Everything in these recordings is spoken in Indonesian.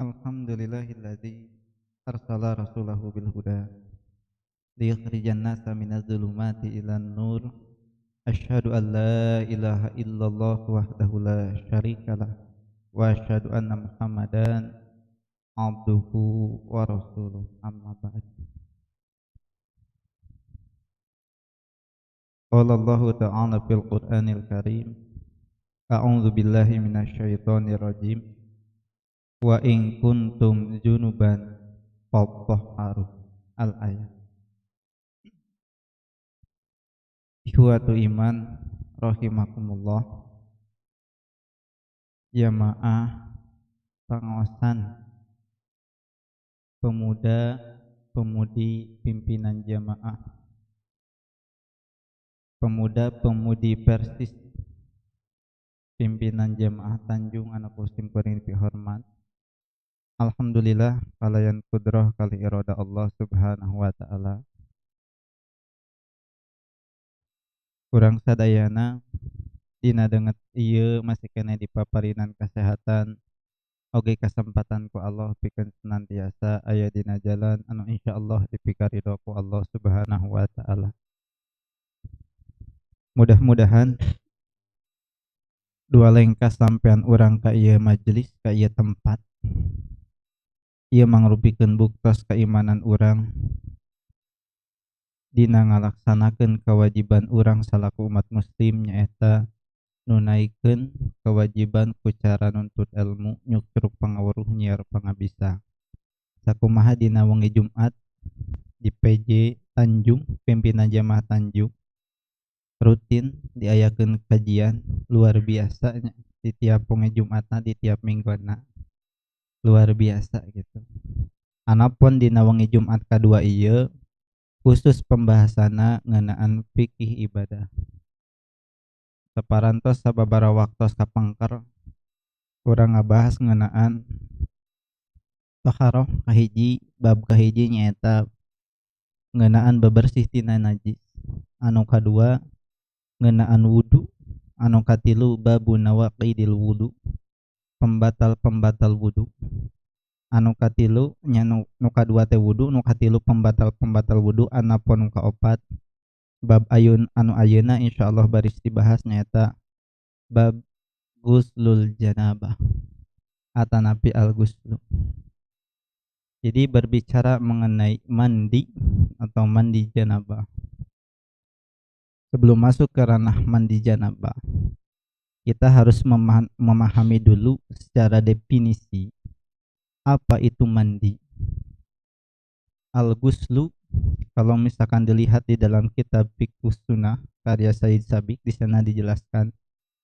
Alhamdulillahilladzi arsala rasulahu bil huda liyukhrijan nasa minadh dhulumati ilan nur. Asyhadu an la ilaha illallah wahdahu la syarikalah wa asyhadu anna Muhammadan abduhu wa rasuluh. Amma ba'd. Qala Allah ta'ala fil Qur'anil Karim, a'udzu billahi minasy syaithanir rajim. Wa in kuntum junuban fathahharu. Al-ayat. Ikhwatu iman rahimakumullah, jamaah pengawasan pemuda pemudi pimpinan jamaah, pemuda pemudi Persis pimpinan jamaah Tanjung Anak Muslim Kuring hormat. Alhamdulillah kalayan kudrah kali irada Allah subhanahu wa ta'ala, kurang sadayana dina denget ieu masih kena dipaparinan kesehatan oge kesempatan ku Allah pikeun senantiasa aya dina jalan anu insyaallah dipikaridho ku Allah subhanahu wa ta'ala. Mudah-mudahan dua lengkas sampean urang ka ieu majelis, ka ieu tempat, ieu mangrupikeun buktos keimanan urang dina ngalaksanakeun kewajiban urang salaku umat muslim, nyaeta nunaikeun kewajiban ku cara nuntut ilmu, nyukruk pangawruh nyiar pangabisa. Sakumaha dina wengi Jumat di PJ Tanjung, pimpinan jamaah Tanjung, rutin diayakeun kajian luar biasa nya di tiap wengi Jumatna, di tiap mingguna, luar biasa gitu. Anapun dina wengi Jumat kadua ieu khusus pembahasanna ngeunaan fikih ibadah. Saparantos sababaraha waktos kapengker urang ngabahas ngeunaan takharoh kahiji, bab kahiji nyaeta ngeunaan bebersih tina najis, anu kadua ngeunaan wudu, anu katilu babu nawaqidil wudu, pembatal-pembatal wudu, anu katilu nya nu kadua teh wudu, nu katilu pembatal-pembatal wudu, anapun nu kaopat bab anu ayeuna insyaallah baris dibahas nyaeta bab guslul janabah atanapi al-guslu. Jadi berbicara mengenai mandi atau mandi janabah. Sebelum masuk ke ranah mandi janabah, kita harus memahami dulu secara definisi apa itu mandi. Al-guslu, kalau misalkan dilihat di dalam kitab Fiqhus Sunnah karya Said Sabiq, di sana dijelaskan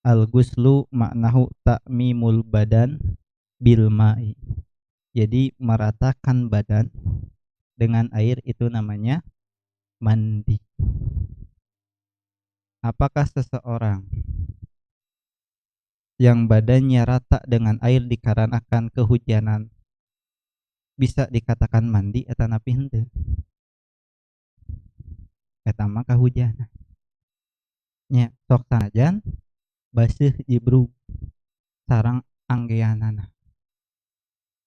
al-guslu maknahu ta'mimul badan bil ma'i. Jadi meratakan badan dengan air itu namanya mandi. Apakah seseorang yang badannya rata dengan air dikarenakan kehujanan bisa dikatakan mandi eta napi henteu? Eta mah kahujanan. Nya sok sanajan baseuh jibrug sareng anggeanana,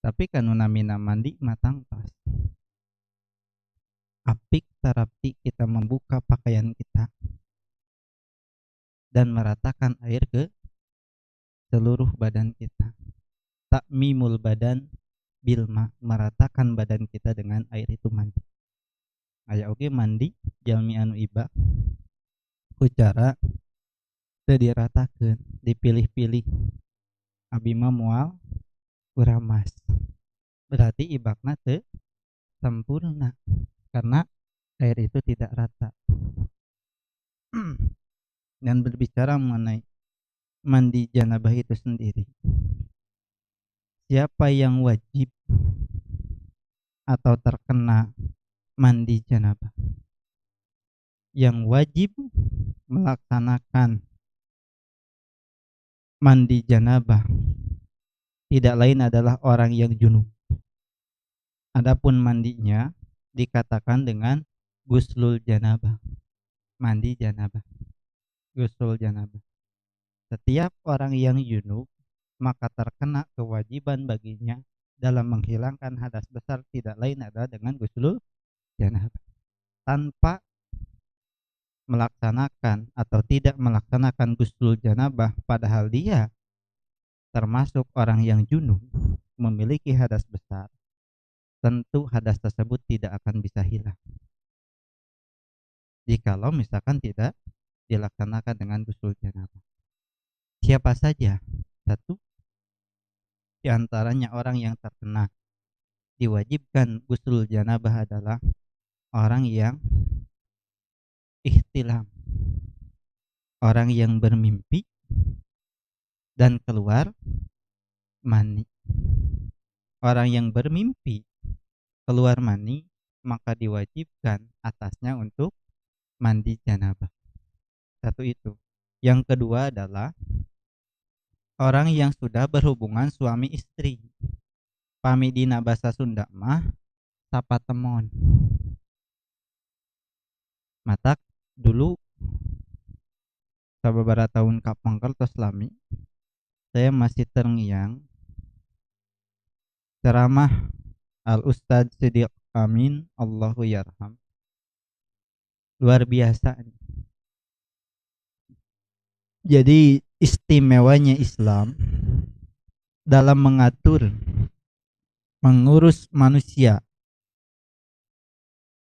tapi kanu namina mandi mah tangtos. Apik tarapti kita membuka pakaian kita dan meratakan air ke seluruh badan kita. Takmimul badan bilma, meratakan badan kita dengan air itu mandi. Aya oge mandi jalmi anu iba ku cara teu diratakeun, dipilih-pilih. Abi mah moal uramas. Berarti ibakna teu sempurna karena air itu tidak rata. Dan berbicara mengenai mandi janabah itu sendiri, siapa yang wajib atau terkena mandi janabah? Yang wajib melaksanakan mandi janabah tidak lain adalah orang yang junub. Adapun mandinya dikatakan dengan guslul janabah, mandi janabah, guslul janabah. Setiap orang yang junub maka terkena kewajiban baginya dalam menghilangkan hadas besar tidak lain adalah dengan guslul janabah. Tanpa melaksanakan atau tidak melaksanakan guslul janabah padahal dia termasuk orang yang junub memiliki hadas besar, tentu hadas tersebut tidak akan bisa hilang jikalau misalkan tidak dilaksanakan dengan guslul janabah. Siapa saja? Satu, di antaranya orang yang terkena diwajibkan guslul janabah adalah orang yang ihtilam, orang yang bermimpi dan keluar mani. Orang yang bermimpi keluar mani maka diwajibkan atasnya untuk mandi janabah. Satu itu. Yang kedua adalah orang yang sudah berhubungan suami istri. Pami dina bahasa Sunda mah sapatemon. Matak dulu sababaraha tahun kapangkel tos lami saya masih terngiang ceramah Al Ustadz Siddiq Amin Allahu yarham. Luar biasa. Jadi istimewanya Islam dalam mengurus manusia,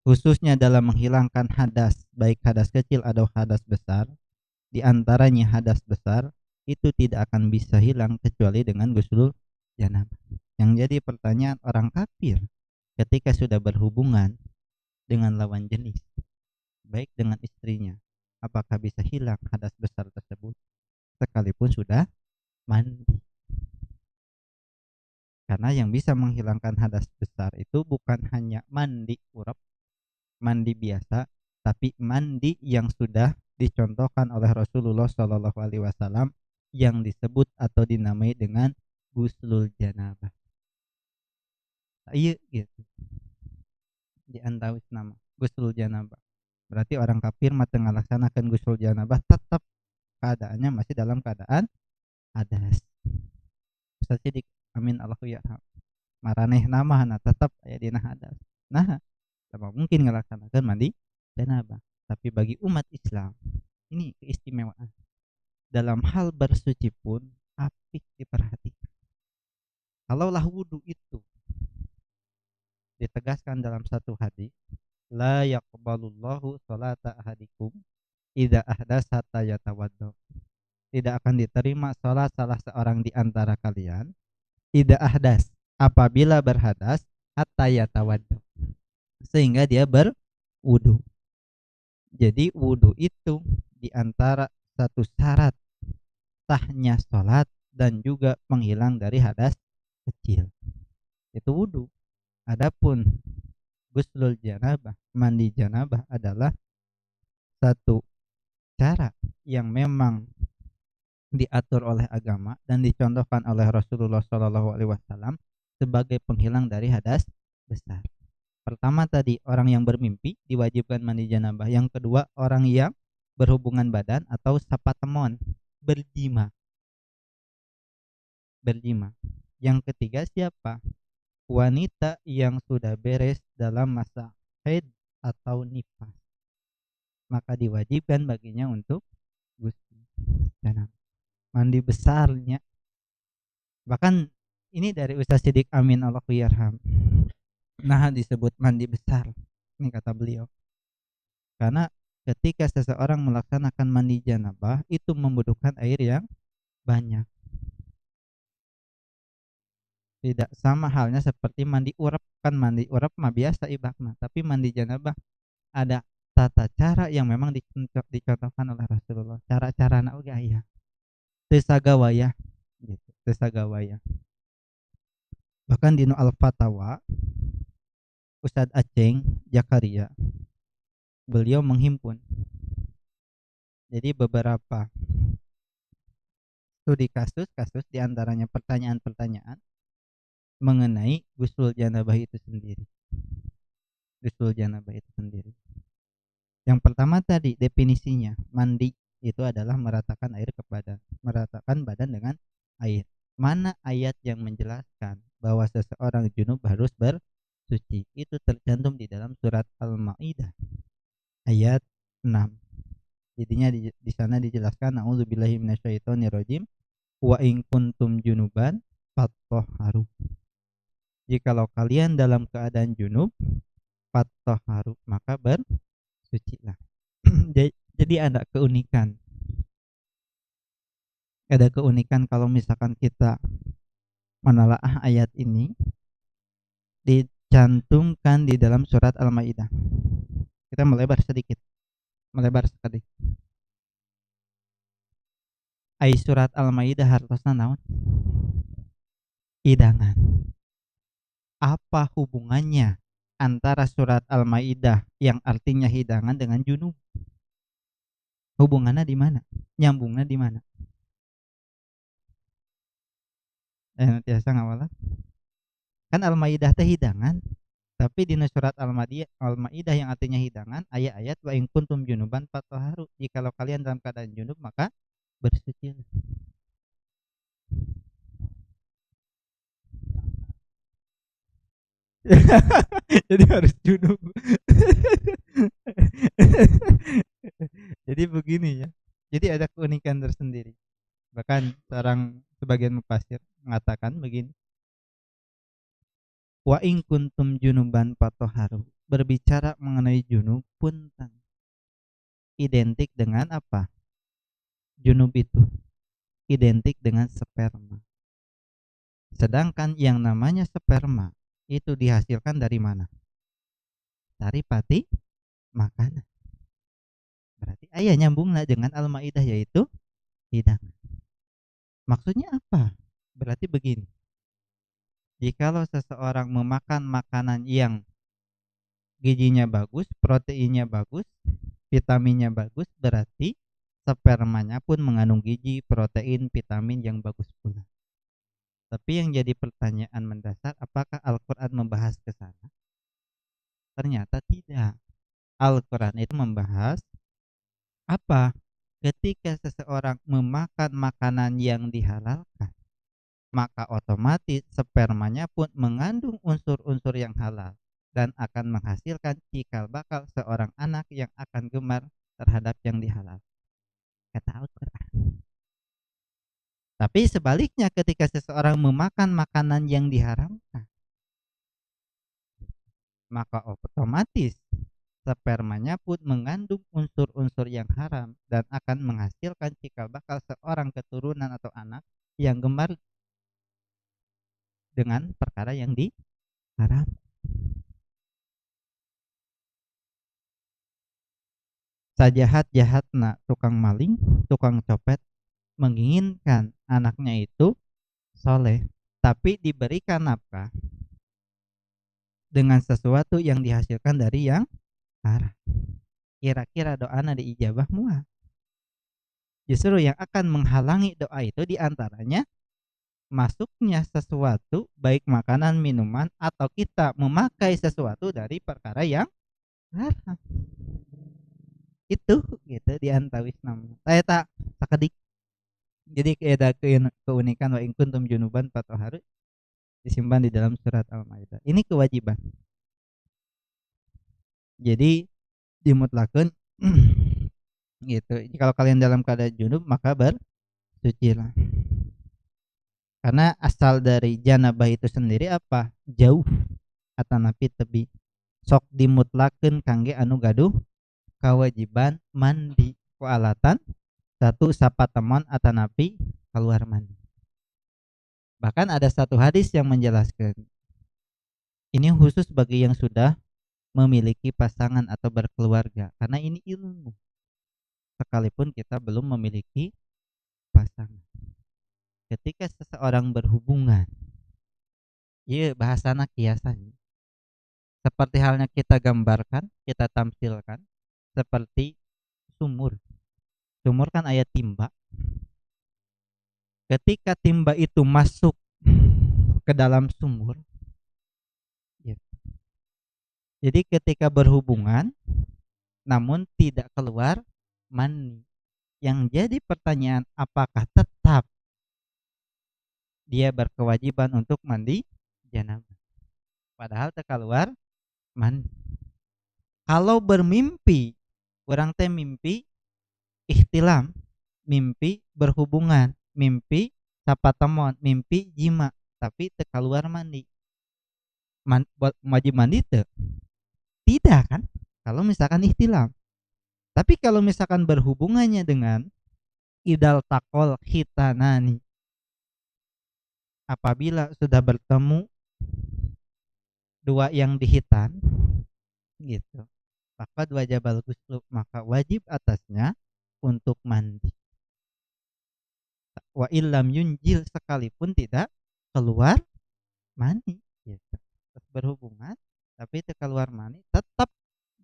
khususnya dalam menghilangkan hadas, baik hadas kecil atau hadas besar. Di antaranya hadas besar itu tidak akan bisa hilang kecuali dengan guslul janabah. Yang jadi pertanyaan orang kafir ketika sudah berhubungan dengan lawan jenis, baik dengan istrinya, apakah bisa hilang hadas besar tersebut sekalipun sudah mandi? Karena yang bisa menghilangkan hadas besar itu bukan hanya mandi urap, mandi biasa, tapi mandi yang sudah dicontohkan oleh Rasulullah Shallallahu Alaihi Wasallam yang disebut atau dinamai dengan guslul janabah. Iya gitu. Di antawis nama guslul janabah. Berarti orang kafir mah tengah laksanakan guslul janabah tetap keadaannya masih dalam keadaan hadas. Ustaz Sidik amin Allahu yarham. Maraneh nama tetap aya dina hadas. Nah, sama mungkin ngelaksanakan mandi janabah. Tapi bagi umat Islam ini keistimewaan. Dalam hal bersuci pun apik diperhatikan. Kalaulah wudu itu ditegaskan dalam satu hadis, la yaqbalullahu salata ahadikum idza ahdasa hatta yatawaddo. Tidak akan diterima salat salah seorang di antara kalian idza ahdas, apabila berhadas hatta yatawaddo, sehingga dia berwudu. Jadi wudu itu di antara satu syarat sahnya salat dan juga menghilang dari hadas kecil. Itu wudu. Adapun guslul janabah, mandi janabah adalah satu cara yang memang diatur oleh agama dan dicontohkan oleh Rasulullah Shallallahu Alaihi Wasallam sebagai penghilang dari hadas besar. Pertama tadi orang yang bermimpi diwajibkan mandi janabah. Yang kedua orang yang berhubungan badan atau sapatemon, berjima. Yang ketiga siapa? Wanita yang sudah beres dalam masa haid atau nifas, maka diwajibkan baginya untuk guslul janabah, mandi besarnya. Bahkan ini dari Ustaz Siddiq Amin Allahu yarham. Nah, disebut mandi besar. Ini kata beliau. Karena ketika seseorang melaksanakan mandi janabah itu membutuhkan air yang banyak. Tidak sama halnya seperti mandi urap. Kan mandi urap mah biasa ibakna, tapi mandi janabah ada tata cara yang memang dicontohkan oleh Rasulullah. Cara-carana oge aya. Teu sagawaya gitu, teu sagawaya. Bahkan di Al-Fatawa Ustadz Aceng Jakaria beliau menghimpun jadi beberapa studi kasus-kasus diantaranya pertanyaan-pertanyaan mengenai guslul janabah itu sendiri. Yang pertama tadi definisinya, mandi itu adalah meratakan badan dengan air. Mana ayat yang menjelaskan bahwa seseorang junub harus bersuci. Itu tercantum di dalam surat Al-Maidah ayat 6. Jadinya di sana dijelaskan a'udzubillahi minasyaitonirrajim wa in kuntum junuban fattahharu. Jikalau kalian dalam keadaan junub fattahharu maka bersucilah. Jadi ada keunikan. Ada keunikan kalau misalkan kita menelaah ayat ini dicantumkan di dalam surat Al-Maidah. Kita melebar sedikit. Melebar sekali. Ai surat Al-Maidah hartosna naon? Hidangan. Apa hubungannya antara surat Al-Maidah yang artinya hidangan dengan junub? Hubungannya di mana? Nyambungnya di mana? Nanti asa ngawala. Kan Al-Maidah teh hidangan, tapi di surat Al-Maidah yang artinya hidangan ayat-ayat wa in kuntum junuban fatahharu. Jikalau kalian dalam keadaan junub maka bersucilah. Jadi harus junub. Jadi begini ya. Jadi ada keunikan tersendiri. Bahkan sebagian mufassir mengatakan begini. Wa in kuntum junuban fatahharu. Berbicara mengenai junub punten. Identik dengan apa? Junub itu identik dengan sperma. Sedangkan yang namanya sperma itu dihasilkan dari mana? Dari pati makanan. Berarti ayah nyambunglah dengan Al-Maidah yaitu hidangan. Maksudnya apa? Berarti begini. Jikalau seseorang memakan makanan yang gizinya bagus, proteinnya bagus, vitaminnya bagus, berarti spermanya pun mengandung gizi, protein, vitamin yang bagus pula. Tapi yang jadi pertanyaan mendasar, apakah Al-Quran membahas ke sana? Ternyata tidak. Al-Quran itu membahas apa? Ketika seseorang memakan makanan yang dihalalkan, maka otomatis spermanya pun mengandung unsur-unsur yang halal dan akan menghasilkan cikal bakal seorang anak yang akan gemar terhadap yang dihalal. Kata Al-Quran. Tapi sebaliknya ketika seseorang memakan makanan yang diharamkan, maka otomatis spermanya pun mengandung unsur-unsur yang haram dan akan menghasilkan cikal bakal seorang keturunan atau anak yang gemar dengan perkara yang diharam. Sajahat-jahatna tukang maling, tukang copet menginginkan anaknya itu soleh, tapi diberikan nafkah dengan sesuatu yang dihasilkan dari yang haram. Kira-kira doana diijabah mual. Justru yang akan menghalangi doa itu diantaranya masuknya sesuatu baik makanan, minuman atau kita memakai sesuatu dari perkara yang haram. Itu gitu diantawis nama. Saya tak sakedik. Jadi ada keunikan wa in kuntum junuban fatahharu disimpan di dalam surat Al-Maidah. Ini kewajiban. Jadi dimutlakeun gitu. Kalau kalian dalam keadaan junub maka bersucilah. Karena asal dari janabah itu sendiri apa? Jauh atanapi tebi. Sok dimutlakeun kangge anu gaduh kewajiban mandi ku alatan satu sapatemon atanapi keluar mandi. Bahkan ada satu hadis yang menjelaskan ini khusus bagi yang sudah memiliki pasangan atau berkeluarga, karena ini ilmu sekalipun kita belum memiliki pasangan. Ketika seseorang berhubungan, iya bahasana kiasan, seperti halnya kita gambarkan, kita tampilkan seperti sumur. Sumur kan aya timba. Ketika timba itu masuk ke dalam sumur, ya. Jadi ketika berhubungan namun tidak keluar mani, yang jadi pertanyaan apakah tetap dia berkewajiban untuk mandi janabah. Padahal teu kaluar mandi. Kalau bermimpi, urang teh mimpi ihtilam, mimpi berhubungan, mimpi sapatemon, mimpi jima, tapi teu kaluar mandi. Wajib mandi teu? Tidak kan? Kalau misalkan ihtilam. Tapi kalau misalkan berhubungannya dengan idal takol khitanani, apabila sudah bertemu dua yang dihitan gitu, maka wajibal ghuslu, maka wajib atasnya untuk mandi. Wa illam yunjil, sekalipun tidak keluar mani gitu. Terus berhubungan tapi tidak keluar mani tetap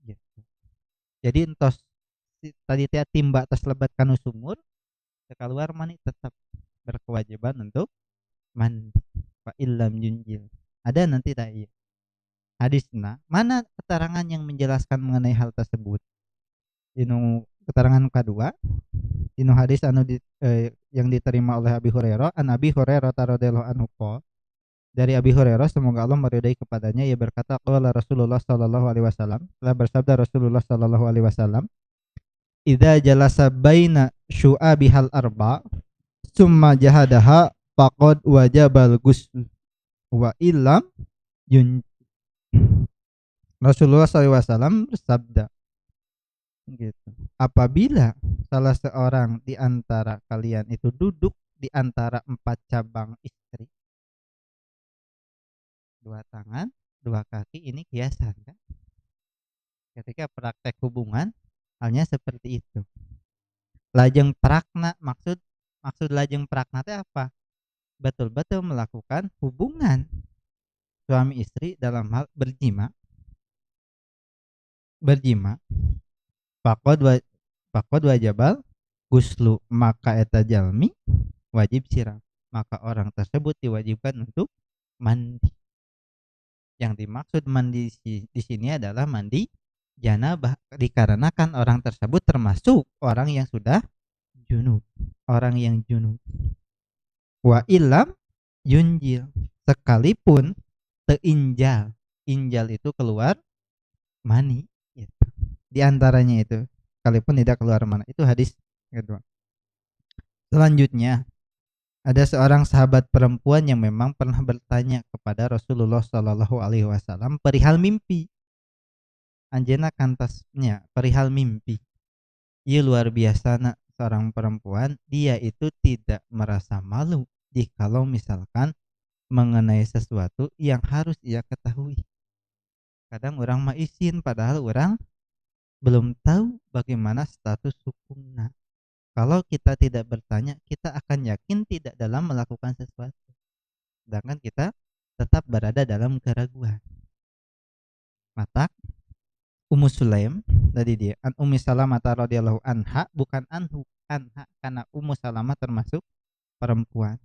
gitu. Jadi entos tadi teh timba atas lebat kanu sumur teu keluar mani tetap berkewajiban untuk mandi. Wa illam yunjil. Ada nanti tak iya. Hadisna mana keterangan yang menjelaskan mengenai hal tersebut? Dinu keterangan kedua, dinu hadis yang diterima oleh Abi Hurairah, an Abi Hurairah radhiyallahu anhu, dari Abi Hurairah semoga Allah meridai kepadanya, ia berkata, qala Rasulullah sallallahu alaihi wasallam, telah bersabda Rasulullah sallallahu alaihi wasallam, idza jalasa baina syu'abihal arba summa jahadaha faqad wajabal ghusl wa illam yun. Rasulullah sallallahu alaihi wasallam bersabda gitu, apabila salah seorang di antara kalian itu duduk di antara 4 cabang istri, 2 tangan, 2 kaki, ini kiasan kan? Ketika praktek hubungan halnya seperti itu. Lajeng prakna, maksud lajeng prakna itu apa? Betul-betul melakukan hubungan suami istri dalam hal berjima. Faqad wajabal ghuslu, maka eta jalmi wajib siram, maka orang tersebut diwajibkan untuk mandi. Yang dimaksud mandi di sini adalah mandi janabah, dikarenakan orang tersebut termasuk orang yang sudah junub, orang yang junub. Wa illam yunjil, sekalipun teinjal, injal itu keluar mani gitu. Di antaranya itu sekalipun tidak keluar mani. Itu hadis kedua. Selanjutnya ada seorang sahabat perempuan yang memang pernah bertanya kepada Rasulullah Shallallahu Alaihi Wasallam perihal mimpi. Anjena kantasnya perihal mimpi. Ia luar biasa nak, seorang perempuan, dia itu tidak merasa malu jikalau misalkan mengenai sesuatu yang harus ia ketahui. Kadang orang mah izin padahal orang belum tahu bagaimana status hukumnya. Kalau kita tidak bertanya, kita akan yakin tidak dalam melakukan sesuatu. Sedangkan kita tetap berada dalam keraguan. Mata Ummu Sulaim tadi dia an Ummi Salamah radhiyallahu anha, bukan anha, karena Ummu Salamah termasuk perempuan.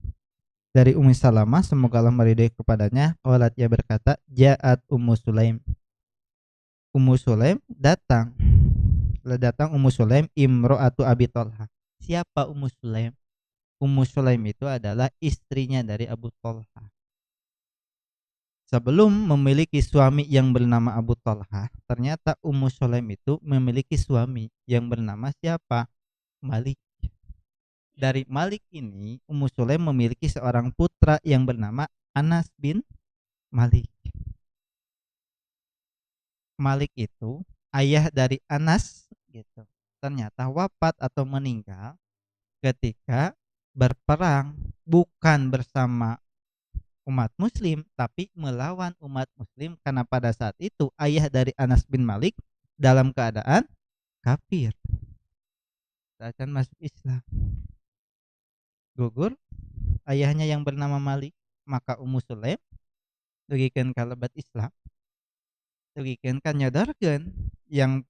Dari Ummi Salamah semoga Allah meridai kepadanya, qalat, ia berkata, ja'at Ummu Sulaim. Ummu Sulaim datang Ummu Sulaim imro'atu Abi Thalha. Siapa Ummu Sulaim? Ummu Sulaim itu adalah istrinya dari Abu Thalha. Sebelum memiliki suami yang bernama Abu Thalha, ternyata Ummu Sulaim itu memiliki suami yang bernama siapa? Malik. Dari Malik ini, Ummu Sulaim memiliki seorang putra yang bernama Anas bin Malik. Malik itu ayah dari Anas gitu. Ternyata wafat atau meninggal ketika berperang, bukan bersama umat muslim tapi melawan umat muslim, karena pada saat itu ayah dari Anas bin Malik dalam keadaan kafir, tak akan masuk Islam. Gugur ayahnya yang bernama Malik, maka Ummu Sulaim dugikeun kalebat Islam, dugikeun kan nyodorkeun yang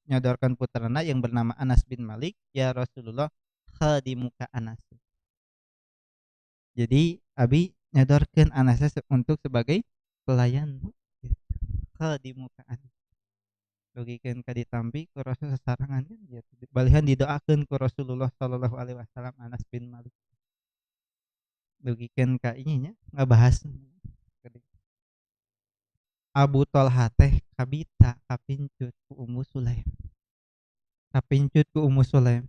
nyodorkeun putrana yang bernama Anas bin Malik, ya Rasulullah, khadimuka Anas. Jadi Abi nyodorkeun Anasnya untuk sebagai pelayan khadimuka Anas. Dugikeun ka ditampi ku Rasul sasarangan gitu. Balihan didoakeun ku Rasulullah sallallahu alaihi wasallam Anas bin Malik. Dugikeun ka ininya ngabahas Abu Thalhah teh kabita kapincut ku Ummu Sulaim. Kapincut ku Ummu Sulaim.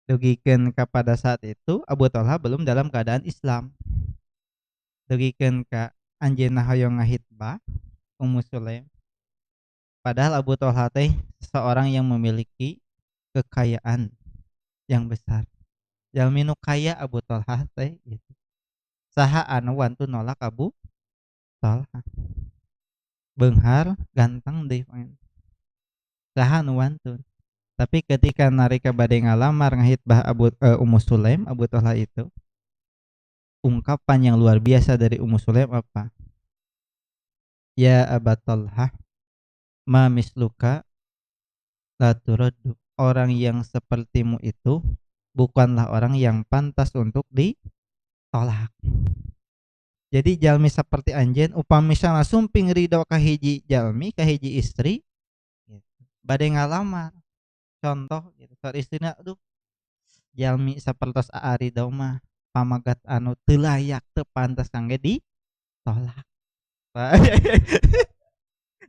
Dugikeun ka pada saat itu Abu Thalhah belum dalam keadaan Islam. Dugikeun ka anjeunna hoyong ngahitbah Ummu Sulaim. Padahal Abu Thalhah teh seorang yang memiliki kekayaan yang besar. Jalmi nu kaya Abu Thalhah teh gitu. Saha anu wantu nolak Abu Thalhah? Beunghar ganteng deui pan. Saha nu wantun? Tapi ketika narika bade ngalamar ngahitbah Ummu Sulaim, Abu Thalhah itu, ungkapan yang luar biasa dari Ummu Sulaim apa? Ya Aba Thalhah, ma misluka la turaddu. Orang yang sepertimu itu bukanlah orang yang pantas untuk ditolak. Jadi jalmi seperti anjeun upami misalna sumping ridho ka hiji jalmi, ka hiji istri, gitu. Bade ngalamar. Contoh gitu, saur istrina, aduh jalmi sapertos ridho mah pamagat anu teu layak, teu pantes kangge ditolak.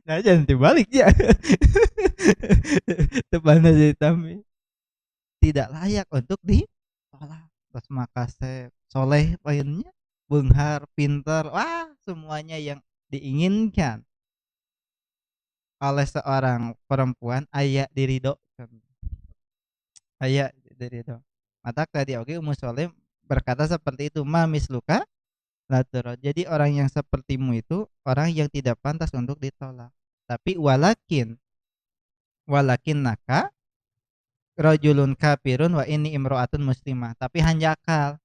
Nah jangan dibalik ya. Teu pantes ditami. Tidak layak untuk ditolak. Terus makasih soleh poinnya, beunghar, pinter, wah semuanya yang diinginkan oleh seorang perempuan aya di ridho, aya di ridho. Mata tadi oke Ummu Sulaim berkata seperti itu, ma misluka la turad. Jadi orang yang sepertimu itu orang yang tidak pantas untuk ditolak. Tapi walakin naka rajulun kafirun wa ini imro'atun muslimah. Tapi hanjakal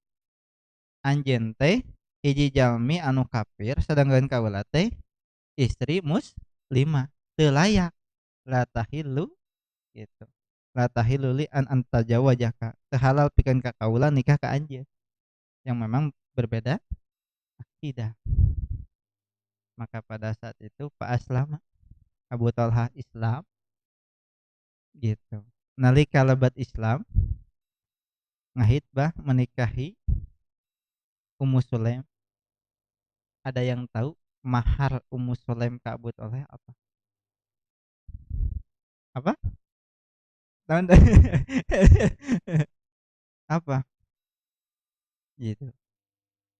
anjeun teh hiji jalmi anu kafir sedangkan kaula teh istri muslimah. Teu layak, la tahillu gitu. La tahillu li an antajawajaka. Teu halal pikeun ka kaula nikah ka anjeun. Yang memang berbeda akidah. Maka pada saat itu Pak Aslam Abu Thalhah Islam gitu. Nalika lebat Islam ngahitbah menikahi Ummu Sulaim. Ada yang tahu mahar Ummu Sulaim ke Abu Thalhah apa? Apa? Tahun apa? Gitu.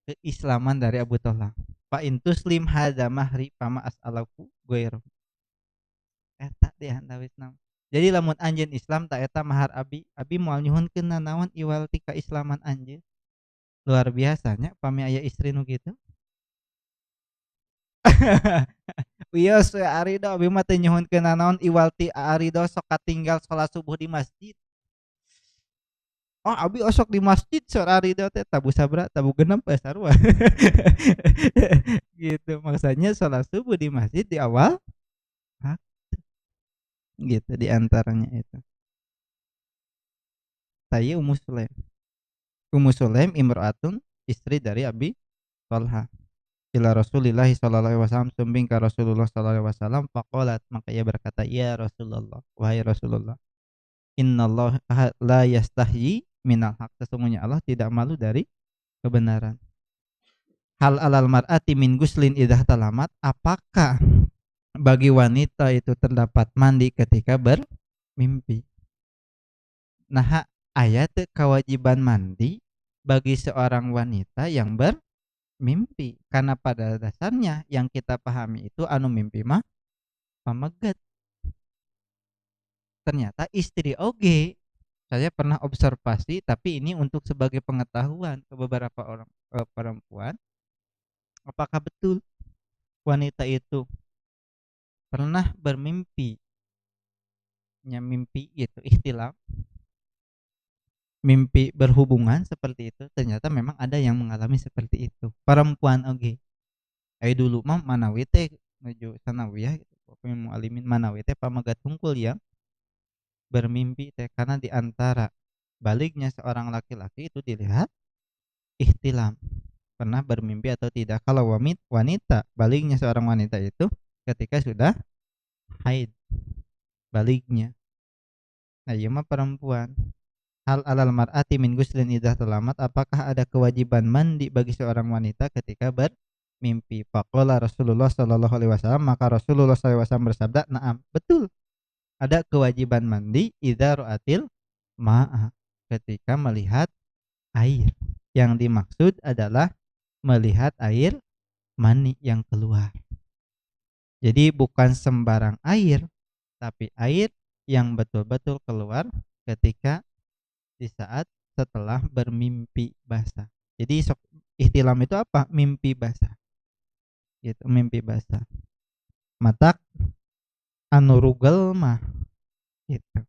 Keislaman dari Abu Thalhah. Fa intuslim hadza mahri fama as'alaku ghairu. Eta teh handawisna. Jadi lamun anjeun Islam ta eta mahar abi moal nyuhunkeun nanaon iwal ti kaislaman anjeun. Luar biasanya pami aya istri nu kitu. Wios we arido abi mah teu nyuhunkeun nanaon iwal ti arido sok katinggal salat subuh di masjid. Oh abi osok di masjid sor arido teh tabu sabra tabu genep sarua. Gitu maksudnya salat subuh di masjid di awal gitu di antaranya itu. Saya Ummu Sulaim. Ummu Sulaim imra'atun istri dari Abi Thalhah. Ila Rasulillah sallallahu alaihi wasallam sumbing ka Rasulullah sallallahu alaihi wasallam faqalat maka ia berkata ya Rasulullah wahai Rasulullah innallaha la yastahyi minal haq sesungguhnya Allah tidak malu dari kebenaran. Hal alal mar'ati min guslin idah talamat apakah bagi wanita itu terdapat mandi ketika bermimpi. Nah ayat kewajiban mandi bagi seorang wanita yang bermimpi karena pada dasarnya yang kita pahami itu anu mimpi mah pamegat. Ternyata istri oge saya pernah observasi tapi ini untuk sebagai pengetahuan ke beberapa orang perempuan apakah betul wanita itu pernah bermimpi mimpi gitu ihtilam mimpi berhubungan seperti itu. Ternyata memang ada yang mengalami seperti itu perempuan oge. Dulu mah manawi teh menuju sanawiyah gitu mualimin manawi teh pamagat hungkul yang bermimpi teh karena diantara baliknya seorang laki-laki itu dilihat ihtilam pernah bermimpi atau tidak. Kalau wanita baliknya seorang wanita itu ketika sudah haid baliknya. Nah iya mah perempuan. Hal alal mar'ati min guslin idah telamat apakah ada kewajiban mandi bagi seorang wanita ketika mimpi. Faqala Rasulullah sallallahu alaihi wasallam, maka Rasulullah sallallahu alaihi wasallam bersabda, "Na'am, betul. Ada kewajiban mandi idza ra'atil ma'a, ketika melihat air." Yang dimaksud adalah melihat air mani yang keluar. Jadi bukan sembarang air, tapi air yang betul-betul keluar ketika di saat setelah bermimpi basah. Jadi ihtilam itu apa? Mimpi basah. Gitu, mimpi basah. Matak anu rugel mah gitu.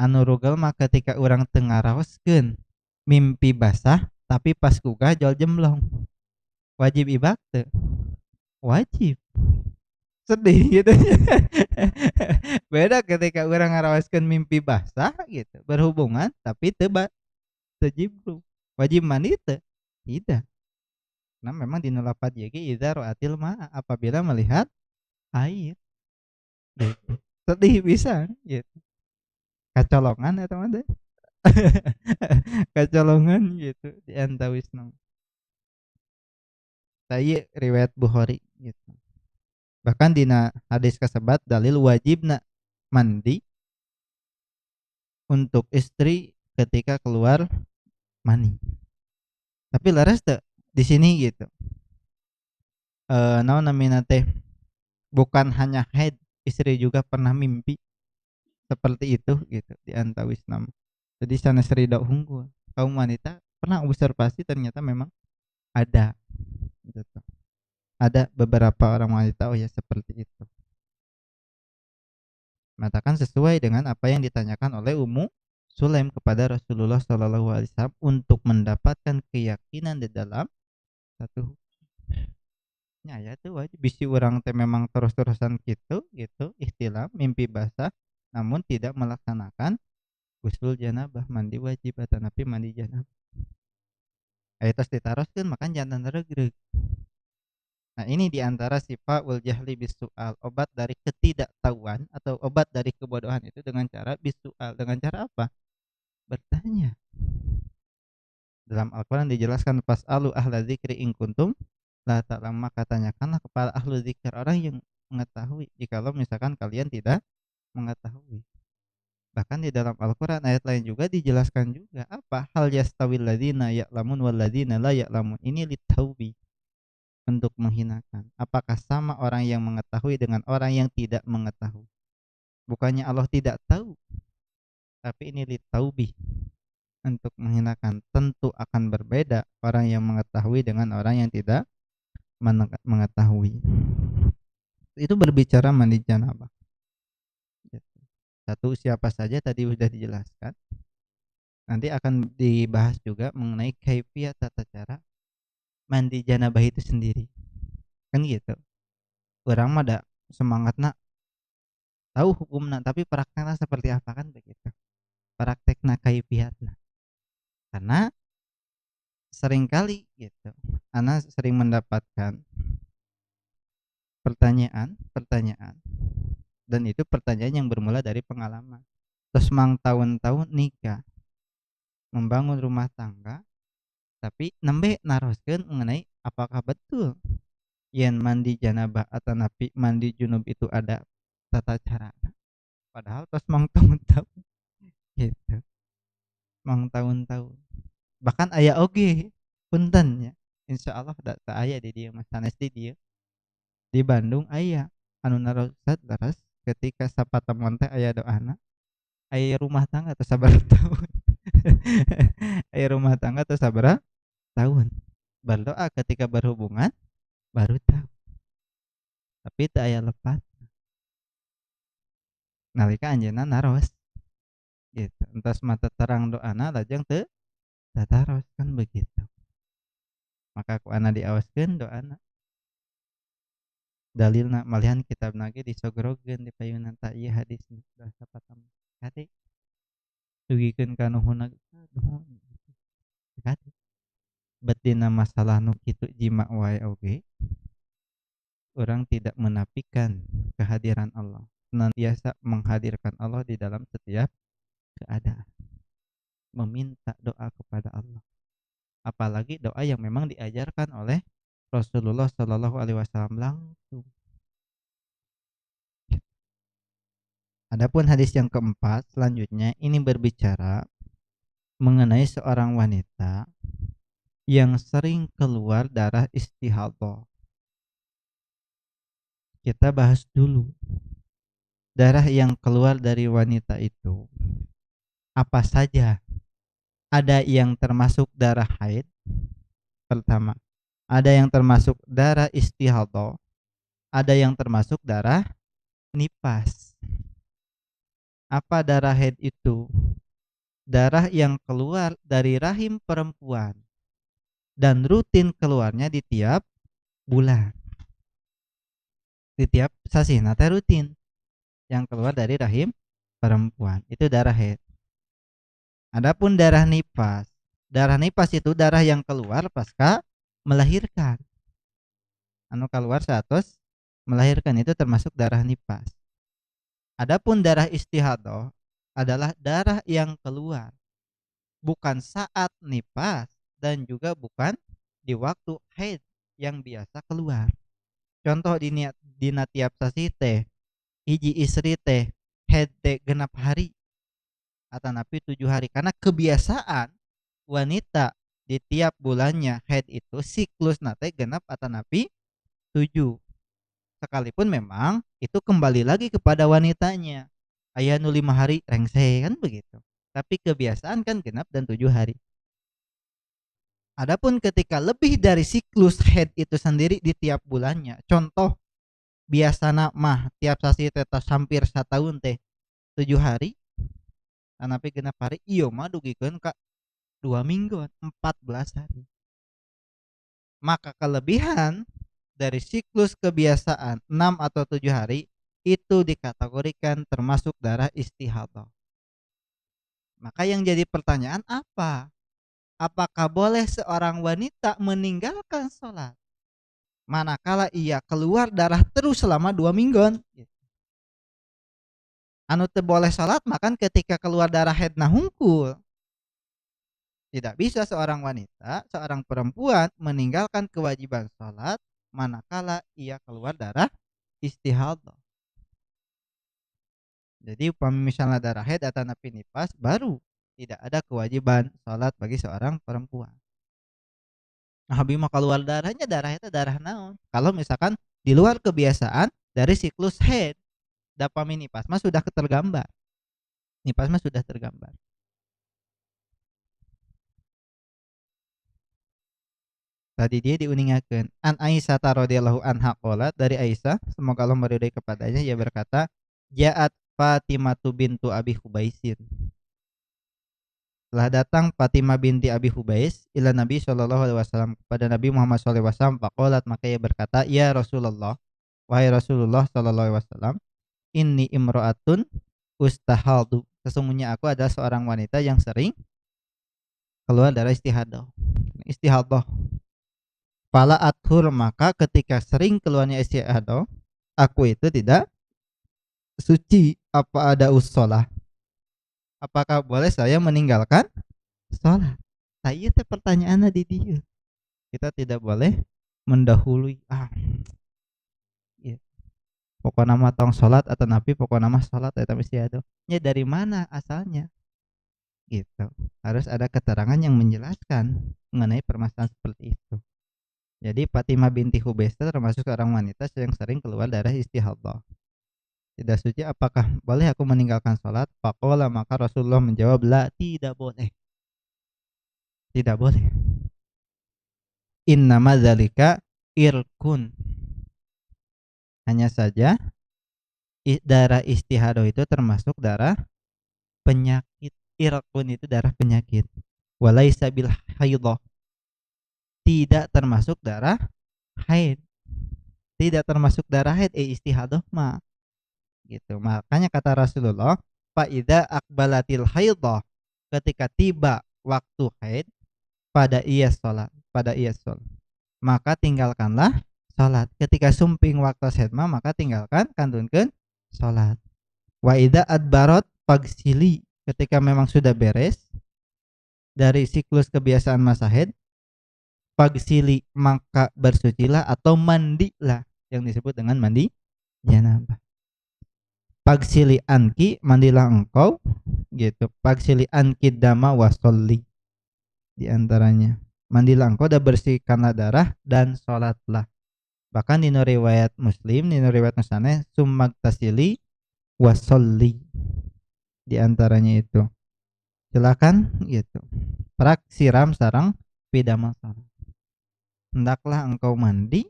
Anu rugel mah ketika orang tengah raoskeun mimpi basah tapi pas gugah jol jemblong. Wajib ibak teu? Wajib. Sedih gitu. Beda ketika orang ngaraoskeun mimpi basah gitu, berhubungan tapi teu jibruk. Wajib mandi teu? Tidak. Nah memang dinu lafaz ye ge idza ra'atil ma, apabila melihat air gitu. Sedih pisan gitu. Kacolongan eta mah teh. Kacolongan gitu di antawisna. Tah riwayat Bukhari gitu. Bahkan dina hadis kasebat dalil wajibna mandi untuk istri ketika keluar mani. Tapi laras teu di sini gitu. Naon namina teh, bukan hanya haid, istri juga pernah mimpi seperti itu gitu di antawisna. Jadi sanes ridho hunggul. Kaum wanita pernah observasi ternyata memang ada gitu. Ada beberapa orang wanita oh ya seperti itu. Mengatakan sesuai dengan apa yang ditanyakan oleh Ummu Sulaim kepada Rasulullah Shallallahu Alaihi Wasallam untuk mendapatkan keyakinan di dalam satu nya ya tuh wajib bisi orang teh memang terus-terusan gitu ihtilam mimpi basah namun tidak melaksanakan ghusl janabah mandi wajib atau napi mandi janabah aya tos ditaroskeun makan jantan regreg. Nah ini diantara sifaul jahli bisual, obat dari ketidaktahuan atau obat dari kebodohan itu dengan cara bisual, dengan cara apa? Bertanya. Dalam Al-Quran dijelaskan fas'alu ahla dzikri in kuntum la ta'lamun, maka tanyakanlah kepada ahlu dzikir, orang yang mengetahui jikalau misalkan kalian tidak mengetahui. Bahkan di dalam Al-Quran ayat lain juga dijelaskan juga apa hal yastawil ladzina ya'lamun wal ladzina la ya'lamun, ini litaubi, untuk menghinakan. Apakah sama orang yang mengetahui dengan orang yang tidak mengetahui? Bukannya Allah tidak tahu, tapi ini litaubi, untuk menghinakan. Tentu akan berbeda orang yang mengetahui dengan orang yang tidak mengetahui. Itu berbicara mandi janabah. Satu, siapa saja tadi sudah dijelaskan. Nanti akan dibahas juga mengenai kaifiyah, tata cara mandi janabah itu sendiri. Kan gitu. Orang mah ada semangatna tahu hukumna, tapi prakteknya seperti apa kan begitu. Praktekna kaifiyatna. Karena seringkali gitu, ana sering mendapatkan pertanyaan dan itu pertanyaan yang bermula dari pengalaman. Terus mang tahun-tahun nikah, membangun rumah tangga, tapi nembe naroskeun mengenai apakah betul yen mandi janabah atau napi mandi junub itu ada tata cara. Padahal terus mang tahun-tahun gitu, mang tahun-tahun. Bahkan aya oge punten nya. Insyaallah da aya di dieu mah sanes di dieu. Di Bandung aya anu naroskeun leres ketika sapatemon teh aya doana. Aya rumah tangga teu sabaraha tahun. Aya rumah tangga teu sabaraha tahun. Berdoa ketika berhubungan baru tahu. Tapi teu aya lepat. Nalika anjeunna naros gitu. Entos mata terang doana lajeng teu tataros kan begitu. Maka ku ana diawaskeun doana. Dalilna malihan kitabna ge disogrogeun di payunan ta ieu hadisna da sapatam. Hati dugikeun ka nuhunna nuhun. Hati bet dina masalah nu kitu jima wae oge orang tidak menafikan kehadiran Allah, senantiasa menghadirkan Allah di dalam setiap keadaan, meminta doa kepada Allah, apalagi doa yang memang diajarkan oleh Rasulullah Shallallahu Alaihi Wasallam langsung. Adapun hadis yang keempat selanjutnya ini berbicara mengenai seorang wanita yang sering keluar darah istihadah. Kita bahas dulu darah yang keluar dari wanita itu apa saja. Ada yang termasuk darah haid. Pertama, ada yang termasuk darah istihadah, ada yang termasuk darah nifas. Apa darah haid itu? Darah yang keluar dari rahim perempuan dan rutin keluarnya di tiap bulan, di tiap sasi, nate rutin yang keluar dari rahim perempuan itu darah haid. Adapun darah nifas itu darah yang keluar pasca melahirkan. Anu keluar saat melahirkan itu termasuk darah nifas. Adapun darah istihadah adalah darah yang keluar bukan saat nifas dan juga bukan di waktu haid yang biasa keluar. Contoh dina tiap sasi teh hiji istri teh haid teh genap hari atau napi 7 hari karena kebiasaan wanita di tiap bulannya haid itu siklus nate genap atau napi 7. Sekalipun memang itu kembali lagi kepada wanitanya. Aya nu 5 hari rengse kan begitu. Tapi kebiasaan kan genap dan 7 hari. Adapun ketika lebih dari siklus haid itu sendiri di tiap bulannya. Contoh biasana mah tiap sasi tetas hampir satahun teh 7 hari. Anapi genap hari iyo mah dugikeun ka 2 mingguan 14 hari. Maka kelebihan dari siklus kebiasaan 6 atau 7 hari itu dikategorikan termasuk darah istihadah. Maka yang jadi pertanyaan apa? Apakah boleh seorang wanita meninggalkan sholat manakala ia keluar darah terus selama 2 mingguan? Anu teu boleh sholat makan ketika keluar darah haid na hungkul. Tidak bisa seorang wanita, seorang perempuan meninggalkan kewajiban sholat manakala ia keluar darah istihadah. Jadi misalnya darah haid atau napi nifas baru tidak ada kewajiban sholat bagi seorang perempuan. Nah, habis mah keluar darahnya darah itu darah naon? Kalau misalkan di luar kebiasaan dari siklus haid, dapami nifas mah sudah tergambar. Nifas mah sudah tergambar. Tadi dia diuningakeun an Aisyah radhiyallahu anha qalat dari Aisyah semoga Allah meridai kepadanya ia berkata ja'at Fatimah bintu Abi Hubaisin. Telah datang Fatimah binti Abi Hubais ila Nabi sallallahu alaihi wasallam kepada Nabi Muhammad sallallahu alaihi wasallam faqalat maka ia berkata ya Rasulullah wahai Rasulullah sallallahu alaihi wasallam inni imra'atun ustahaldu sesungguhnya aku adalah seorang wanita yang sering keluar darah istihadah. Fala athur maka ketika sering keluarnya istihadah aku itu tidak suci apa ada ussolah. Apakah boleh saya meninggalkan sholat? Nah iya teh pertanyaannya di dia. Kita tidak boleh mendahului iya. Pokoknya mah tong sholat atau napi pokoknya mah sholat eta istihadah. Ya dari mana asalnya? Gitu. Harus ada keterangan yang menjelaskan mengenai permasalahan seperti itu. Jadi Fatimah binti Hubais termasuk seorang wanita yang sering keluar darah istihadah. Tidak suci apakah boleh aku meninggalkan sholat? Faqala maka Rasulullah menjawab la tidak boleh. Tidak boleh. Innama dzalika irkun. Hanya saja darah istihadah itu termasuk darah penyakit. Irkun itu darah penyakit. Walaisa bil haidhah. Tidak termasuk darah haid. Tidak termasuk darah haid istihadah mah. Gitu. Makanya kata Rasulullah, fa idza aqbalatil haidhah ketika tiba waktu haid pada ia salat, maka tinggalkanlah salat. Ketika sumping waktu haid maka tinggalkan kandunkeun salat. Wa idza adbarat pagsili ketika memang sudah beres dari siklus kebiasaan masa haid Pagsili maka bersucilah atau mandilah, yang disebut dengan mandi janabah. Pagsili anki, mandilah engkau gitu. Pagsili anki dama wasolli, di antaranya mandilah engkau dan bersihkanlah darah dan sholatlah. Bahkan di riwayat Muslim, di riwayat Musane summagtasili wasolli, di antaranya itu. Silakan gitu. Prak siram sarang pidama salat. Hendaklah engkau mandi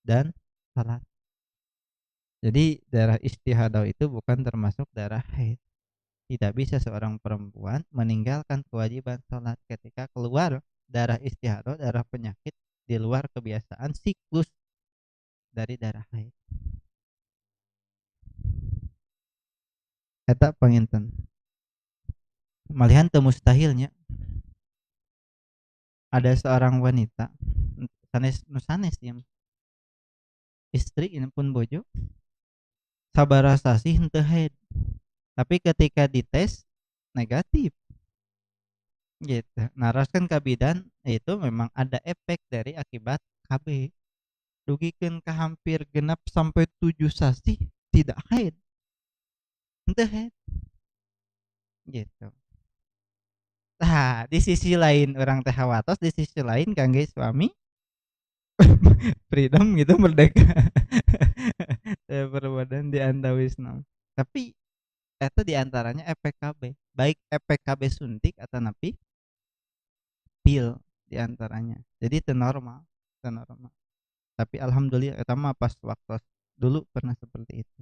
dan salat. Jadi darah istihadah itu bukan termasuk darah haid. Tidak bisa seorang perempuan meninggalkan kewajiban salat ketika keluar darah istihadah, darah penyakit di luar kebiasaan siklus dari darah haid. Eta panginten. Malihan teu mustahilnya ada seorang wanita sanes yang istri ini pun bojo sabarasa sih henteu haid, tapi ketika dites negatif gitu. Naraskan kabidan itu memang ada efek dari akibat KB, dugikeun ka hampir genap sampai 7 sasi tidak haid, henteu haid gitu. Nah, di sisi lain orang teh hawatos, di sisi lain kangge suami freedom gitu, merdeka. Perbuatan di antawisna. Tapi itu diantaranya efek KB, baik efek KB suntik atau napi pil diantaranya. Jadi itu normal, itu normal. Tapi alhamdulillah eta mah pas waktu dulu pernah seperti itu.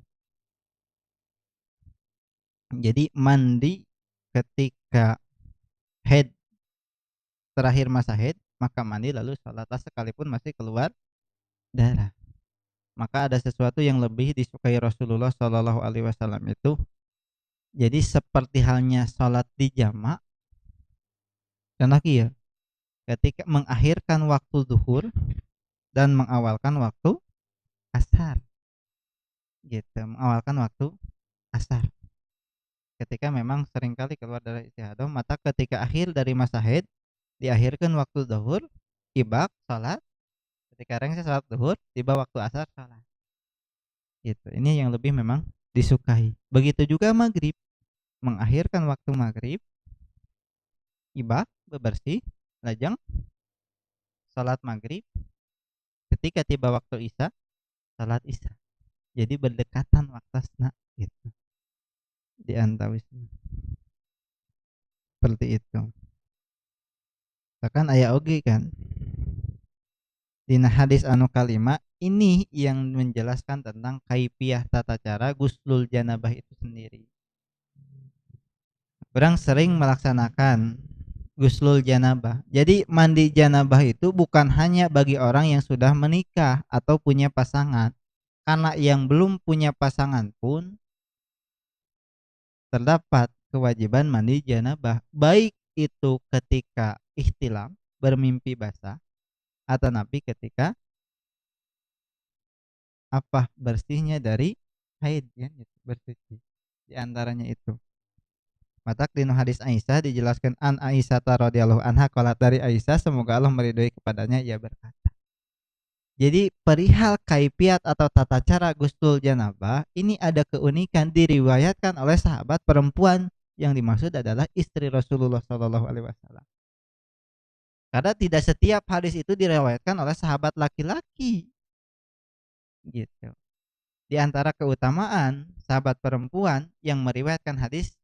Jadi mandi ketika head, terakhir masa head, maka mandi lalu sholat sekalipun masih keluar darah. Maka ada sesuatu yang lebih disukai Rasulullah Shallallahu Alaihi Wasallam itu. Jadi seperti halnya sholat di jamak, dan lagi ya, ketika mengakhirkan waktu zuhur dan mengawalkan waktu asar, gitu, mengawalkan waktu asar. Ketika memang seringkali keluar dari istihadah, maka ketika akhir dari masa haid, diakhirkan waktu zuhur, ibak sholat. Ketika rengse sholat zuhur, tiba waktu asar sholat. Gitu. Ini yang lebih memang disukai. Begitu juga maghrib, mengakhirkan waktu maghrib, ibak bebersih, lajang sholat maghrib. Ketika tiba waktu isya, sholat isya. Jadi berdekatan waktasna gitu. Di antawisna. Seperti itu. Bahkan aya oge kan. Dina hadis anu kalima ini yang menjelaskan tentang kaifiyah tata cara guslul janabah itu sendiri. Orang sering melaksanakan guslul janabah. Jadi mandi janabah itu bukan hanya bagi orang yang sudah menikah atau punya pasangan. Karena yang belum punya pasangan pun terdapat kewajiban mandi janabah, baik itu ketika ihtilam, bermimpi basah, atau nabi ketika apa bersihnya dari haid ya, itu bersuci. Di antaranya itu. Matak dinu hadis Aisyah dijelaskan an Aisyah radhiyallahu anha qalat, dari Aisyah semoga Allah meridhoi kepadanya, ia berkata. Jadi perihal kaifiat atau tata cara gusul janabah ini ada keunikan, diriwayatkan oleh sahabat perempuan yang dimaksud adalah istri Rasulullah Shallallahu Alaihi Wasallam. Karena tidak setiap hadis itu diriwayatkan oleh sahabat laki-laki, gitu. Di antara keutamaan sahabat perempuan yang meriwayatkan hadis,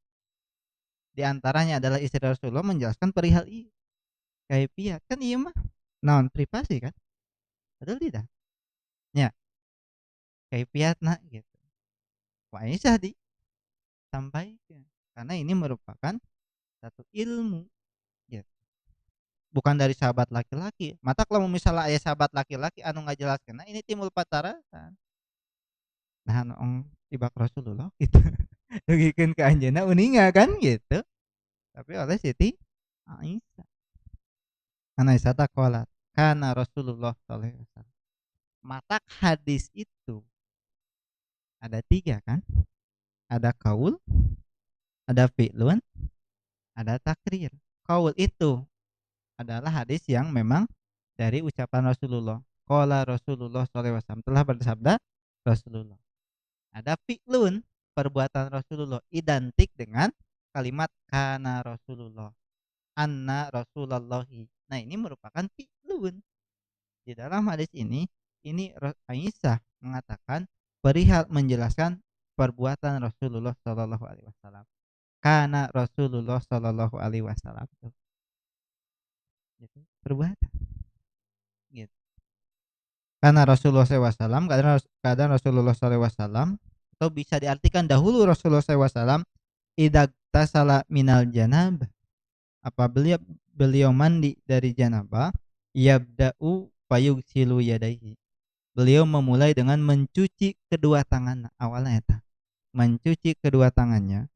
di antaranya adalah istri Rasulullah menjelaskan perihal kaifiat, kan iya mah non privasi kan, betul tidak? Ya, kaifiat nah gitu. Wah Aisyah disampaikan karena ini merupakan satu ilmu, gitu. Bukan dari sahabat laki-laki. Mata kalau misalnya ayah sahabat laki-laki anu ngajelaskeun, nah ini timbul patarasan. Nah anu tibak Rasulullah gitu. Dugikeun ka anjeunna uninga kan gitu. Tapi oleh Siti Aisyah. Ana Aisyah taqalat kana Rasulullah sallallahu alaihi wasallam. Matak hadis itu ada 3 kan? Ada kaul, ada fi'lun, ada takrir. Kaul itu adalah hadis yang memang dari ucapan Rasulullah. Qala Rasulullah SAW, telah bersabda Rasulullah. Ada fi'lun, perbuatan Rasulullah identik dengan kalimat kana Rasulullah, anna Rasulullahi. Nah, ini merupakan fi'lun. Di dalam hadis ini Aisyah mengatakan perihal menjelaskan perbuatan Rasulullah Shallallahu Alaihi Wasallam. Karena Rasulullah Shallallahu Alaihi Wasallam itu perbuatan. Gitu. Karena Rasulullah SAW, kadang Rasulullah SAW, atau bisa diartikan dahulu Rasulullah SAW, idak tasala minal janab, apabila beliau mandi dari janabah, yabda'u fayugsilu yadaihi. Beliau memulai dengan mencuci kedua tangan, awalnya eta. Mencuci kedua tangannya.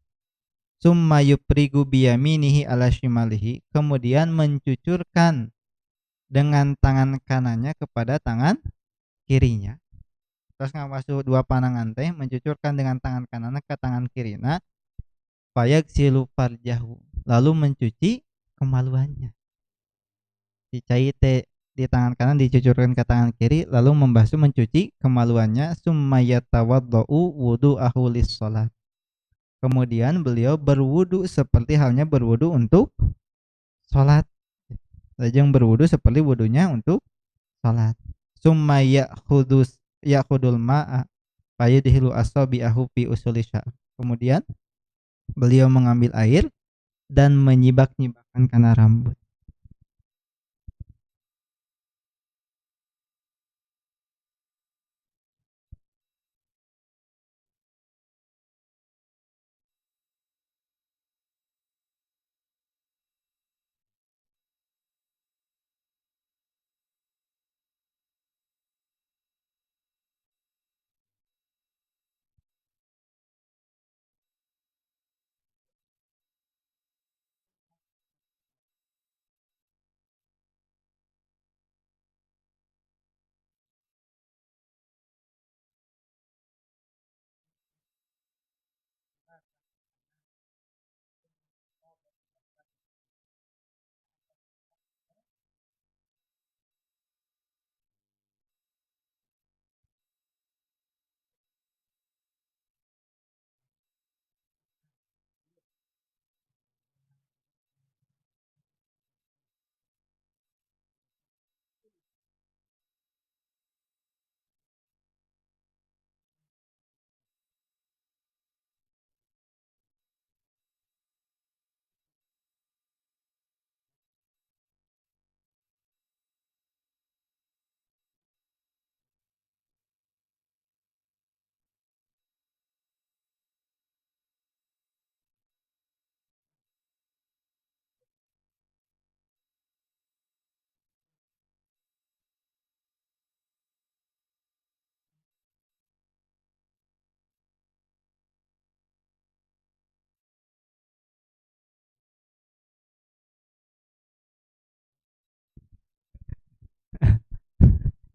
Summa yuprigu biyaminihi ala shimalihi, kemudian mencucurkan dengan tangan kanannya kepada tangan kirinya. Terus ngawasuh dua panangan teh, mencucurkan dengan tangan kanannya ke tangan kirina. Fayagsilu farjahu, lalu mencuci kemaluannya. Dicai teh di tangan kanan, dicucurkan ke tangan kiri, lalu membasuh mencuci kemaluannya. Summa yatawaddau wudu'ahu lis-shalat. Kemudian beliau berwudu seperti halnya berwudu untuk salat. Lajeng berwudu seperti wudunya untuk salat. Summa ya'khudul ma'a fayudhilu asabi'ahu fi usuli sya'ar. Kemudian beliau mengambil air dan menyibak-nyibakkan kana rambut.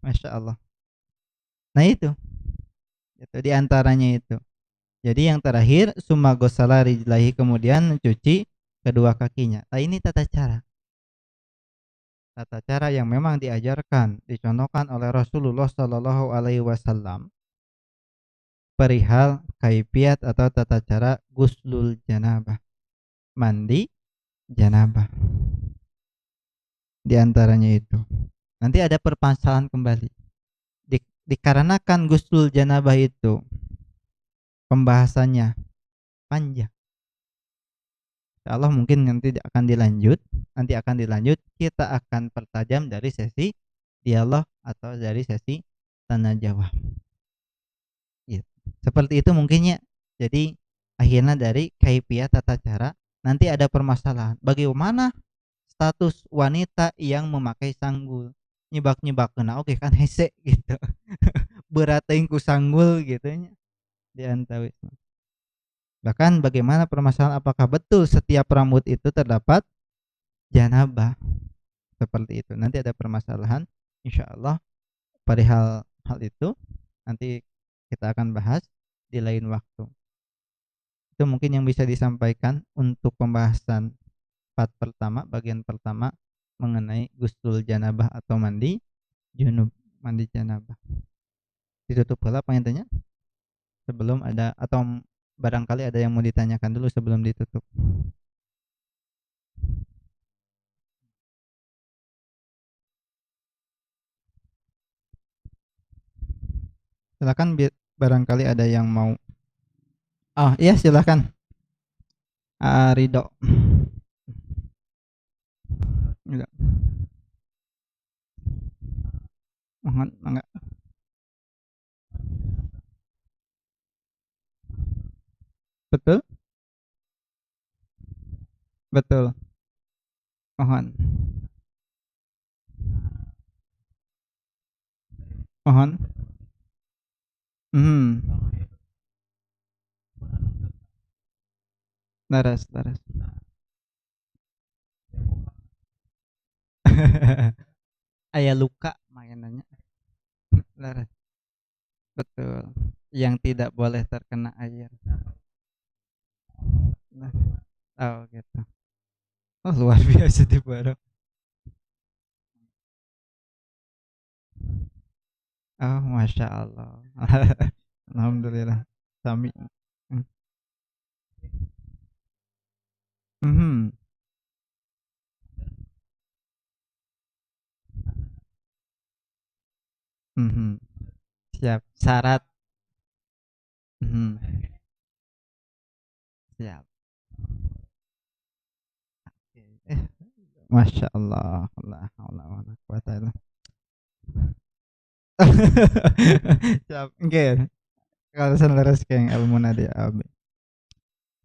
Masya Allah. Nah itu diantaranya itu. Jadi yang terakhir summa gosala rijlahi, kemudian mencuci kedua kakinya. Nah, ini tata cara yang memang diajarkan, dicontohkan oleh Rasulullah Shallallahu Alaihi Wasallam perihal kaifiat atau tata cara guslul janabah, mandi janabah. Di antaranya itu. Nanti ada permasalahan kembali. Dikarenakan guslul janabah itu pembahasannya panjang. Insyaallah mungkin nanti akan dilanjut, kita akan pertajam dari sesi dialog atau dari sesi tanya jawab. Gitu. Seperti itu mungkinnya. Jadi akhirnya dari kaifiyah tata cara, nanti ada permasalahan. Bagaimana status wanita yang memakai sanggul? Nyebak-nyebak kena oke kan hese gitu. Berat teuing ku sanggul gitu nya. Diantawis. Bahkan bagaimana permasalahan apakah betul setiap rambut itu terdapat janabah, seperti itu. Nanti ada permasalahan, insya Allah perihal hal itu nanti kita akan bahas di lain waktu. Itu mungkin yang bisa disampaikan untuk pembahasan part pertama, bagian pertama mengenai gusul janabah atau mandi junub, mandi janabah. Ditutup heula pangintennya sebelum ada atau barangkali ada yang mau ditanyakan dulu sebelum ditutup. Silakan barangkali ada yang mau. Oh iya silakan. Ridho. Enggak. Mohon enggak. Betul? Betul. Mohon. Mohon. Hmm. Laras, laras. Aya luka mainannya. Laras. Betul. Yang tidak boleh terkena air. Nah. Oh gitu. Oh luar biasa di baru. Oh masya Allah. Alhamdulillah. Sami. Mhm. Mhm. Siap. Syarat. Mhm. Siap. Oke. Masya Allah. La haula wala quwata illa. Siap. Oke. Kalau seleres keng ilmu nadi abi.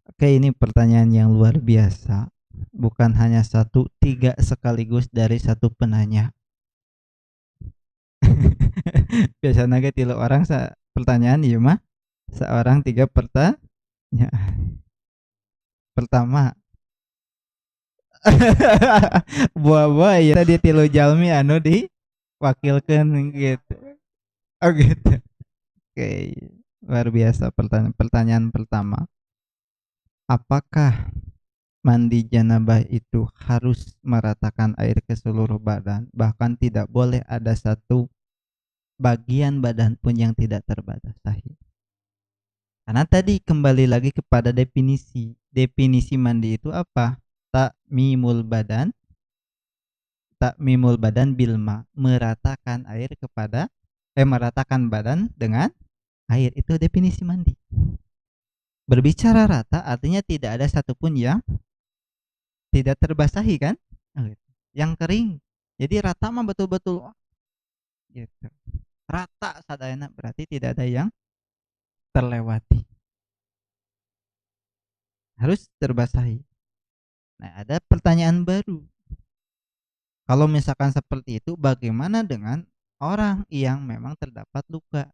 Oke, ini pertanyaan yang luar biasa. Bukan hanya satu, tiga sekaligus dari satu penanya. Biasanya ge tilu orang pertanyaan ieu mah seorang tiga pertanyaan. Pertama, buah-buah ya tadi tilu jalmi anu diwakilkeun gitu. Oh gitu. Oke, luar biasa pertanyaan pertama. Apakah mandi janabah itu harus meratakan air ke seluruh badan, bahkan tidak boleh ada satu bagian badan pun yang tidak terbasahi? Karena tadi kembali lagi kepada definisi. Definisi mandi itu apa? Takmimul badan bilma, meratakan air kepada meratakan badan dengan air, itu definisi mandi. Berbicara rata artinya tidak ada satupun yang tidak terbasahi kan? Gitu. Yang kering. Jadi rata mah betul-betul gitu. Rata sadayana berarti tidak ada yang terlewati. Harus terbasahi. Nah, ada pertanyaan baru. Kalau misalkan seperti itu, bagaimana dengan orang yang memang terdapat luka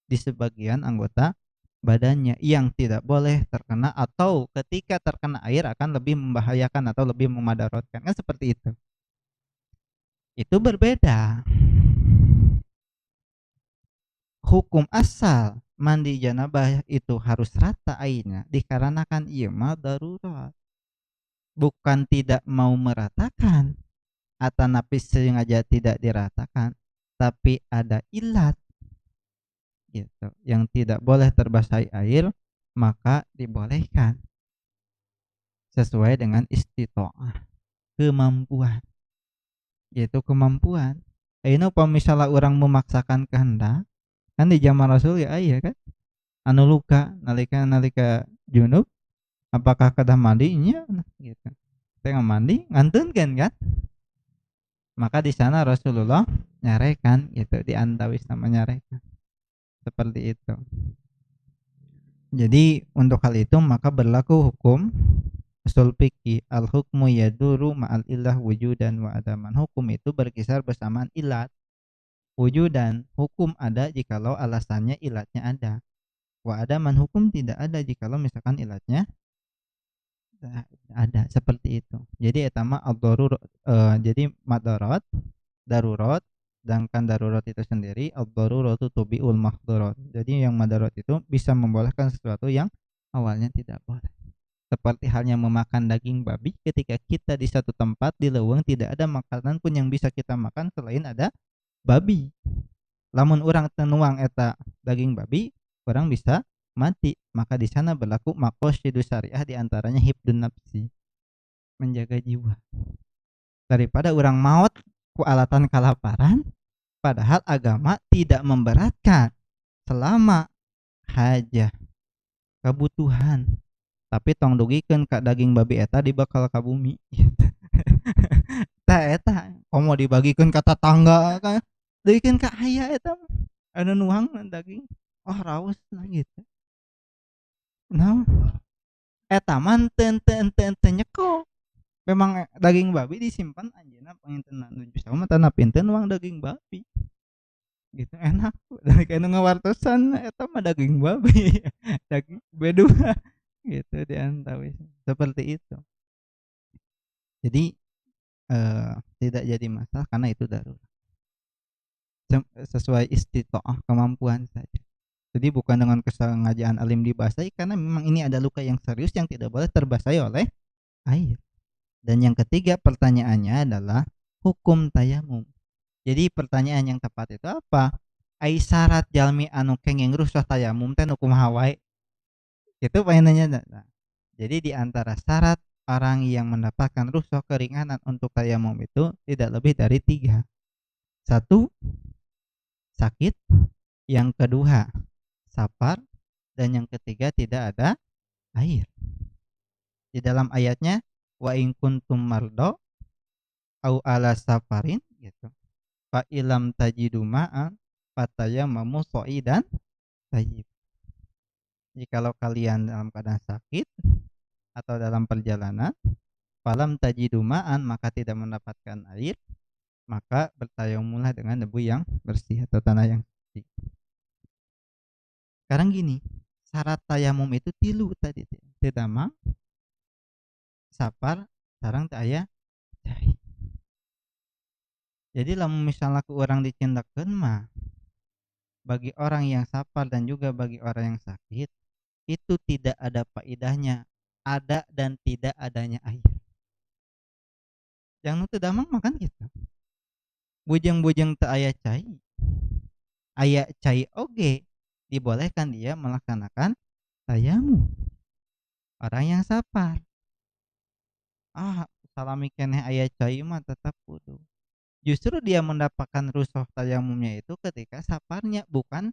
di sebagian anggota badannya yang tidak boleh terkena atau ketika terkena air akan lebih membahayakan atau lebih memadaratkan, kan seperti itu. Itu berbeda. Hukum asal mandi janabah itu harus rata airnya dikarenakan ieu mah darurat. Bukan tidak mau meratakan atau napis sengaja tidak diratakan, tapi ada ilat gitu yang tidak boleh terbasahi air, maka dibolehkan sesuai dengan istitoah, kemampuan, yaitu kemampuan. Ayeuna misalnya orang memaksakan kehendak, kan di zaman Rasul ya aya kan anu luka nalika nalika junub, apakah kedah mandinya gitu, tengah mandi ngantunkeun kan, maka di sana Rasulullah nyarekan gitu, diantawis sama nyarekan seperti itu. Jadi untuk hal itu maka berlaku hukum usul fikih, al hukmu yaduru ma'al illah wujudan wa adaman. Hukum itu berkisar bersamaan ilat. Wujudan, hukum ada jikalau alasannya ilatnya ada. Wa adaman, hukum tidak ada jikalau misalkan ilatnya ada, seperti itu. Jadi etama ad-darur jadi madarat, darurat, sedangkan darurat itu sendiri ad-daruratu tubiul mahdurat. Jadi yang madarat itu bisa membolehkan sesuatu yang awalnya tidak boleh. Seperti halnya memakan daging babi, ketika kita di satu tempat di leuweung tidak ada makanan pun yang bisa kita makan selain ada babi. Lamun urang teu nuang eta daging babi, urang bisa mati. Maka di sana berlaku maqasidus syariah, di antaranya hifdun nafsi, menjaga jiwa. Daripada urang maot ku alatan kalaparan, padahal agama tidak memberatkan selama hajah kebutuhan, tapi tong dugikeun ka daging babi eta dibakal ka bumi. Tah eta komo dibagikeun ka tetangga ka, deuikeun ka aya eta mah anu nuang daging, oh raos nah gitu. Naon eta mah teu nyeko. Memang daging babi disimpan anjeunna panginten nuju saha mah tanapinteun nuang daging babi. Gitu enak dari anu ngawartosan eta mah daging babi. Daging B2 gitu diantawis seperti itu. Jadi tidak jadi masalah karena itu darurat. Sesuai istitoah kemampuan saja. Jadi bukan dengan kesengajaan alim dibasahi, karena memang ini ada luka yang serius yang tidak boleh terbasahi oleh air. Dan yang ketiga pertanyaannya adalah hukum tayamum. Jadi pertanyaan yang tepat itu apa? Ai syarat jalmi anu kenging rusuh tayamum teh nu kumaha wae? Itu pengen nanya. Nah, jadi di antara syarat orang yang mendapatkan rukhsah keringanan untuk tayamum itu tidak lebih dari 3. Satu, sakit. Yang kedua, safar. Dan yang ketiga, tidak ada air. Di dalam ayatnya, wa in kuntum mardo au ala safarin gitu. Fa ilam tajidu ma'an fatayammamu sha'idan thayyib. Jikalau kalian dalam keadaan sakit atau dalam perjalanan, falam tajidu ma'an, maka tidak mendapatkan air, maka bertayamumlah dengan debu yang bersih atau tanah yang suci. Sekarang gini, syarat tayamum itu 3 tadi, teu damang, safar, sareng teu aya cai. Jadi lamun misalnya ku urang dicindakeun mah, bagi orang yang safar dan juga bagi orang yang sakit, itu tidak ada faedahnya ada dan tidak adanya air. Yang nu teu damang mah kan kitu. Bujang-bujang teu aya cai, aya cai oge, dibolehkan dia melaksanakan tayamum. Orang yang safar, salami keneh aya cai mah tetap wudu. Justru dia mendapatkan rukhsah tayamumnya itu ketika safarnya, bukan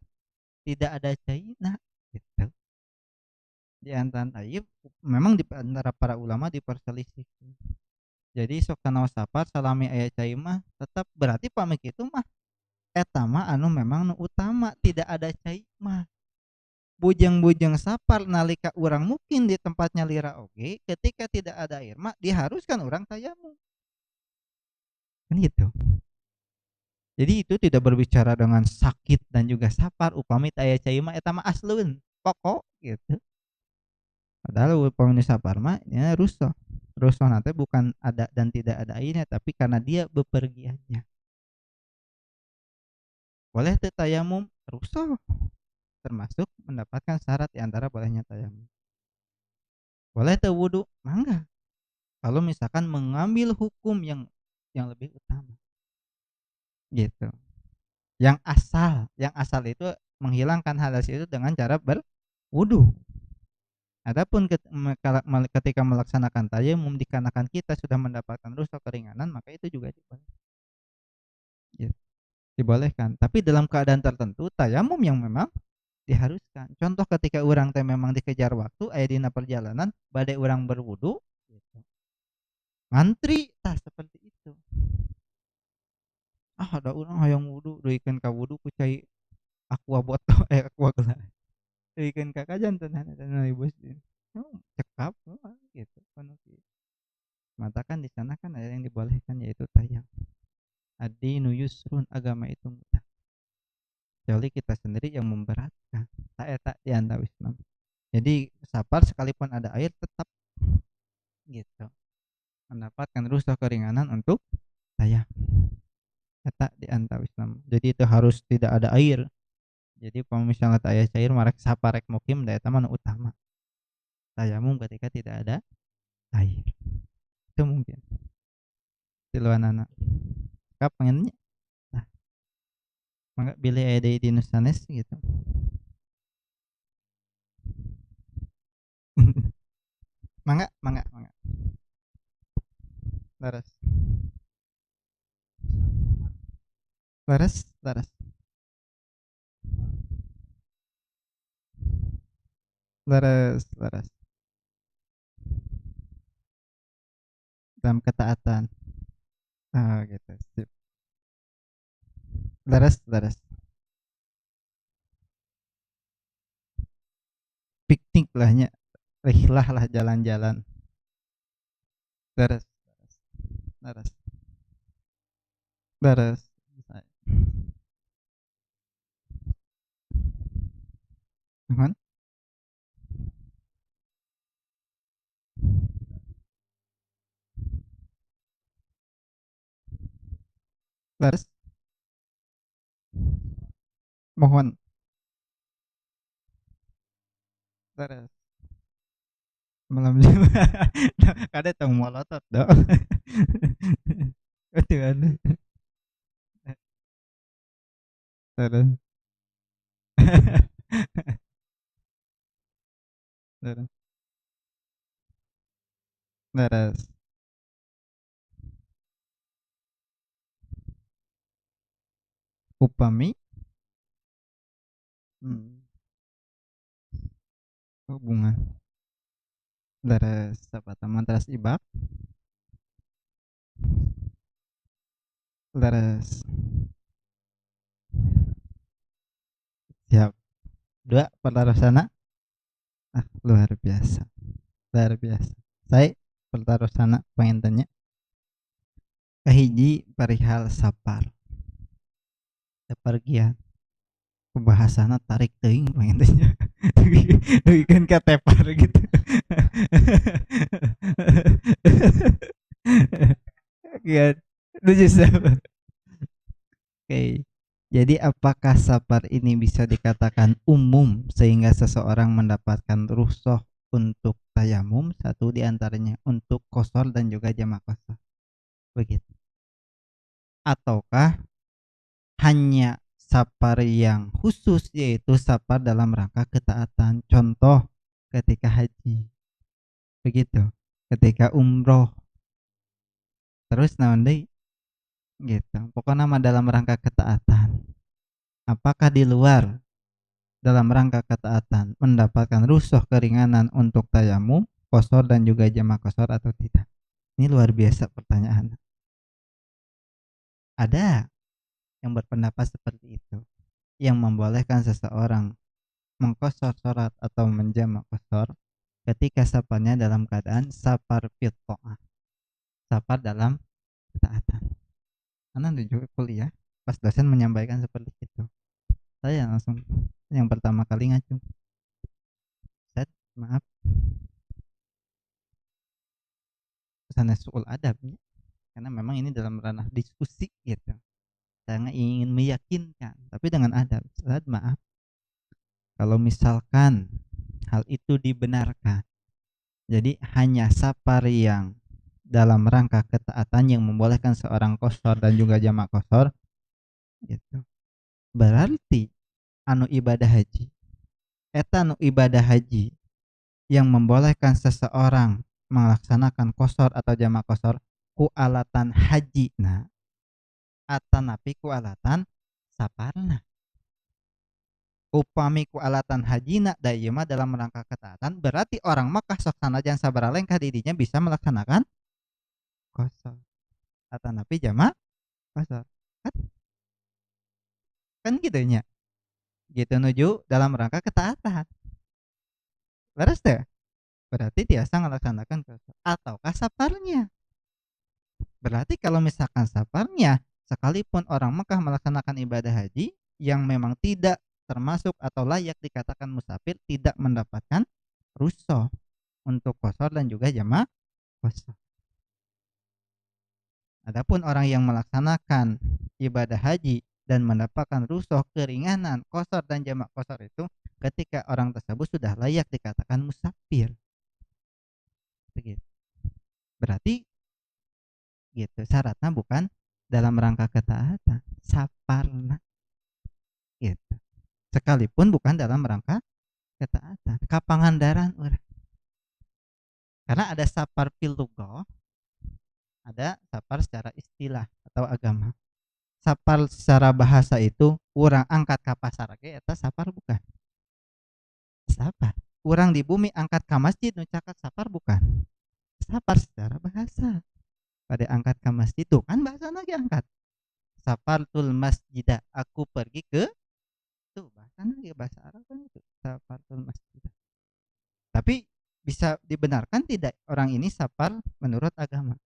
tidak ada caina gitu. Di antara memang di antara para ulama diperselisihkan. Jadi sok tanaos safar salami aya cai mah tetap berarti pamik itu mah eta mah anu memang nu utama, tidak ada cai mah. Bujang-bujang safar nalika urang mungkin di tempatnya lira oge, ketika tidak ada air mah diharuskan urang tayamum. Kan gitu. Jadi itu tidak berbicara dengan sakit dan juga safar, upami teu aya cai mah eta mah asleun, pokok gitu. Padahal upami safar mah nya rukhsah. Rukhsah teh bukan ada dan tidak ada airnya, tapi karena dia bepergiannya. Boleh teu tayamum? Rukhsah. Termasuk mendapatkan syarat di antara bolehnya tayamum. Boleh teu wudu? Mangga. Kalau misalkan mengambil hukum yang lebih utama. Gitu. Yang asal itu menghilangkan hadas itu dengan cara berwudu. Adapun ketika melaksanakan tayamum dikarenakan kita sudah mendapatkan rukhsah keringanan, maka itu juga dibolehkan. Tapi dalam keadaan tertentu tayamum yang memang diharuskan. Contoh ketika urang teh memang dikejar waktu aya dina perjalanan bade urang berwudu gitu. Ngantri tah seperti itu. Ada urang hayang wudu, deuikeun ka wudu ku cai aqua botol aqua gelas. Deuikeun ka kajantenan eta nu bos. Cekap gitu kan. Mata kan di sana kan ada yang dibolehkan yaitu tayamum. Ad-dinu yusrun, agama itu mudah. Kecuali kita sendiri yang memberatkan. Tak eta di antara Islam. Jadi safar sekalipun ada air tetap gitu mendapatkan rukhsah keringanan untuk tayamum. Eta di antara Islam. Jadi itu harus tidak ada air. Jadi kalau misalnya teu aya cair marek saparek mukim da eta mah nu utama. tayamum ketika tidak ada air. Itu mungkin. Tiluan anak. Kap pengennya. Nah, mangga bilih aya deui di sanes gitu. Mangga, mangga, mangga. Laras. Laras, laras. Laras, laras. Dalam ketaatan. Ah, gitu. Sip. Laras, laras. Piknik lahnya. Rihlah lah jalan-jalan. Laras, laras. Laras. Laras. Nuhun. Laras. Mohon. Laras. Malam Jumat. Kada tong molotot dong. Betul kan? Terus. Terus. Terus. Upami. Hmm. Hubungan. Terus apa teman terus ibak. Terus. Siap. Dua pertarusana. Ah, luar biasa. Luar biasa. Saya pertarusana pengen tanya. Kahiji perihal sapar. Kepergian. Pembahasannya tarik teuing pengen tanya. Kan katepar gitu. Kan. Lucu sama. Oke. Jadi apakah sapar ini bisa dikatakan umum sehingga seseorang mendapatkan rukhsah untuk tayamum, satu di antaranya untuk qashar dan juga jamak qashar. Begitu. Ataukah hanya sapar yang khusus yaitu sapar dalam rangka ketaatan. Contoh ketika haji. Begitu. Ketika umroh. Terus naon deui? Gitu. Pokoknya mah dalam rangka ketaatan. Apakah di luar dalam rangka ketaatan mendapatkan rukhsah keringanan untuk tayamum, qashar dan juga jamak qashar atau tidak? Ini luar biasa pertanyaan. Ada yang berpendapat seperti itu, yang membolehkan seseorang mengqashar salat atau menjamak qashar ketika saparnya dalam keadaan sapar fit ta'ah, sapar dalam ketaatan. Anak juga kuliah pas dosen menyampaikan seperti itu. Saya langsung yang pertama kali ngacung. Ustaz, maaf. Sanes suul adabnya. Karena memang ini dalam ranah diskusi gitu. Saya ingin meyakinkan, tapi dengan adab. Ustaz, maaf. Kalau misalkan hal itu dibenarkan, jadi hanya sapar yang dalam rangka ketaatan yang membolehkan seorang qashar dan juga jamak qashar gitu. Berarti anu ibadah haji eta anu ibadah haji yang membolehkan seseorang melaksanakan qashar atau jamak qashar ku alatan hajina atanapi ku alatan saparna. Upami ku alatan hajina da ieu mah dalam rangka ketaatan berarti orang Makkah sok sanajan sabaraha lengkah didinya bisa melaksanakan qashar atanapi jamak qashar. Kan, kan gitu nya. Gitu nuju dalam rangka ketaatan. Leres teh? Berarti biasa melaksanakan qashar ataukah saparnya. Berarti kalau misalkan saparnya sekalipun orang Mekah melaksanakan ibadah haji yang memang tidak termasuk atau layak dikatakan musafir tidak mendapatkan rukhsah untuk qashar dan juga jamak qashar. Adapun orang yang melaksanakan ibadah haji dan mendapatkan rukhsah keringanan qashar dan jamak qashar itu ketika orang tersebut sudah layak dikatakan musafir. Berarti gitu syaratnya bukan dalam rangka ketaatan, saparna gitu. Sekalipun bukan dalam rangka ketaatan, kapangandaran urang. Karena ada sapar fil lughah, ada sapar secara istilah atau agama. Sapar secara bahasa itu urang angkat ka pasar ge eta sapar bukan? Sapar. Urang di bumi angkat ka masjid nu caket sapar bukan? Sapar secara bahasa. Pada angkat ka masjid tuh kan bahasana ge angkat. Sapartul masjidah, aku pergi ke tuh bahasana ge bahasa Arab kan itu. Sapartul masjidah. Tapi bisa dibenarkan tidak orang ini sapar menurut agama?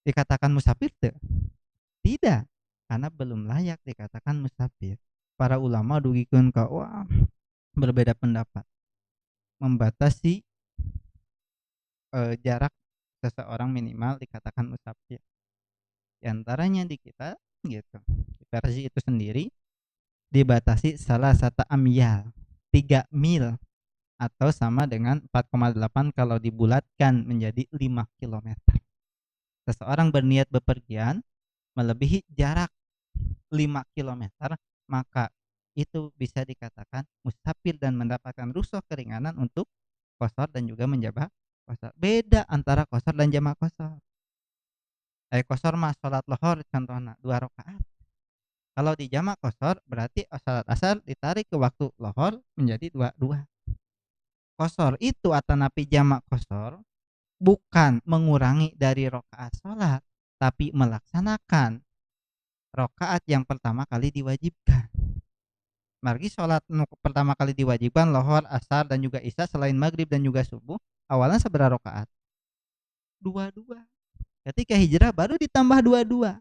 Dikatakan musafir teu? Tidak, karena belum layak dikatakan musafir. Para ulama dugikeun ka wah berbeda pendapat, membatasi jarak seseorang minimal dikatakan musafir. Di antaranya di kita gitu. Di versi itu sendiri dibatasi salah satu amyal, 3 mil atau sama dengan 4,8 kalau dibulatkan menjadi 5 kilometer. Seseorang berniat bepergian melebihi jarak 5 kilometer, maka itu bisa dikatakan musafir dan mendapatkan rukhsah keringanan untuk qashar dan juga menjamak qashar. Beda antara qashar dan jamak qashar. Qashar mah salat lohor contohna 2 rakaat. Kalau di jamak qashar berarti salat asar ditarik ke waktu lohor menjadi 2 qashar itu atanapi jamak qashar bukan mengurangi dari rakaat salat, tapi melaksanakan rakaat yang pertama kali diwajibkan. Margi salat pertama kali diwajibkan lohor, asar dan juga isya selain maghrib dan juga subuh, awalnya seberapa rakaat? Dua-dua. Ketika hijrah baru ditambah dua-dua.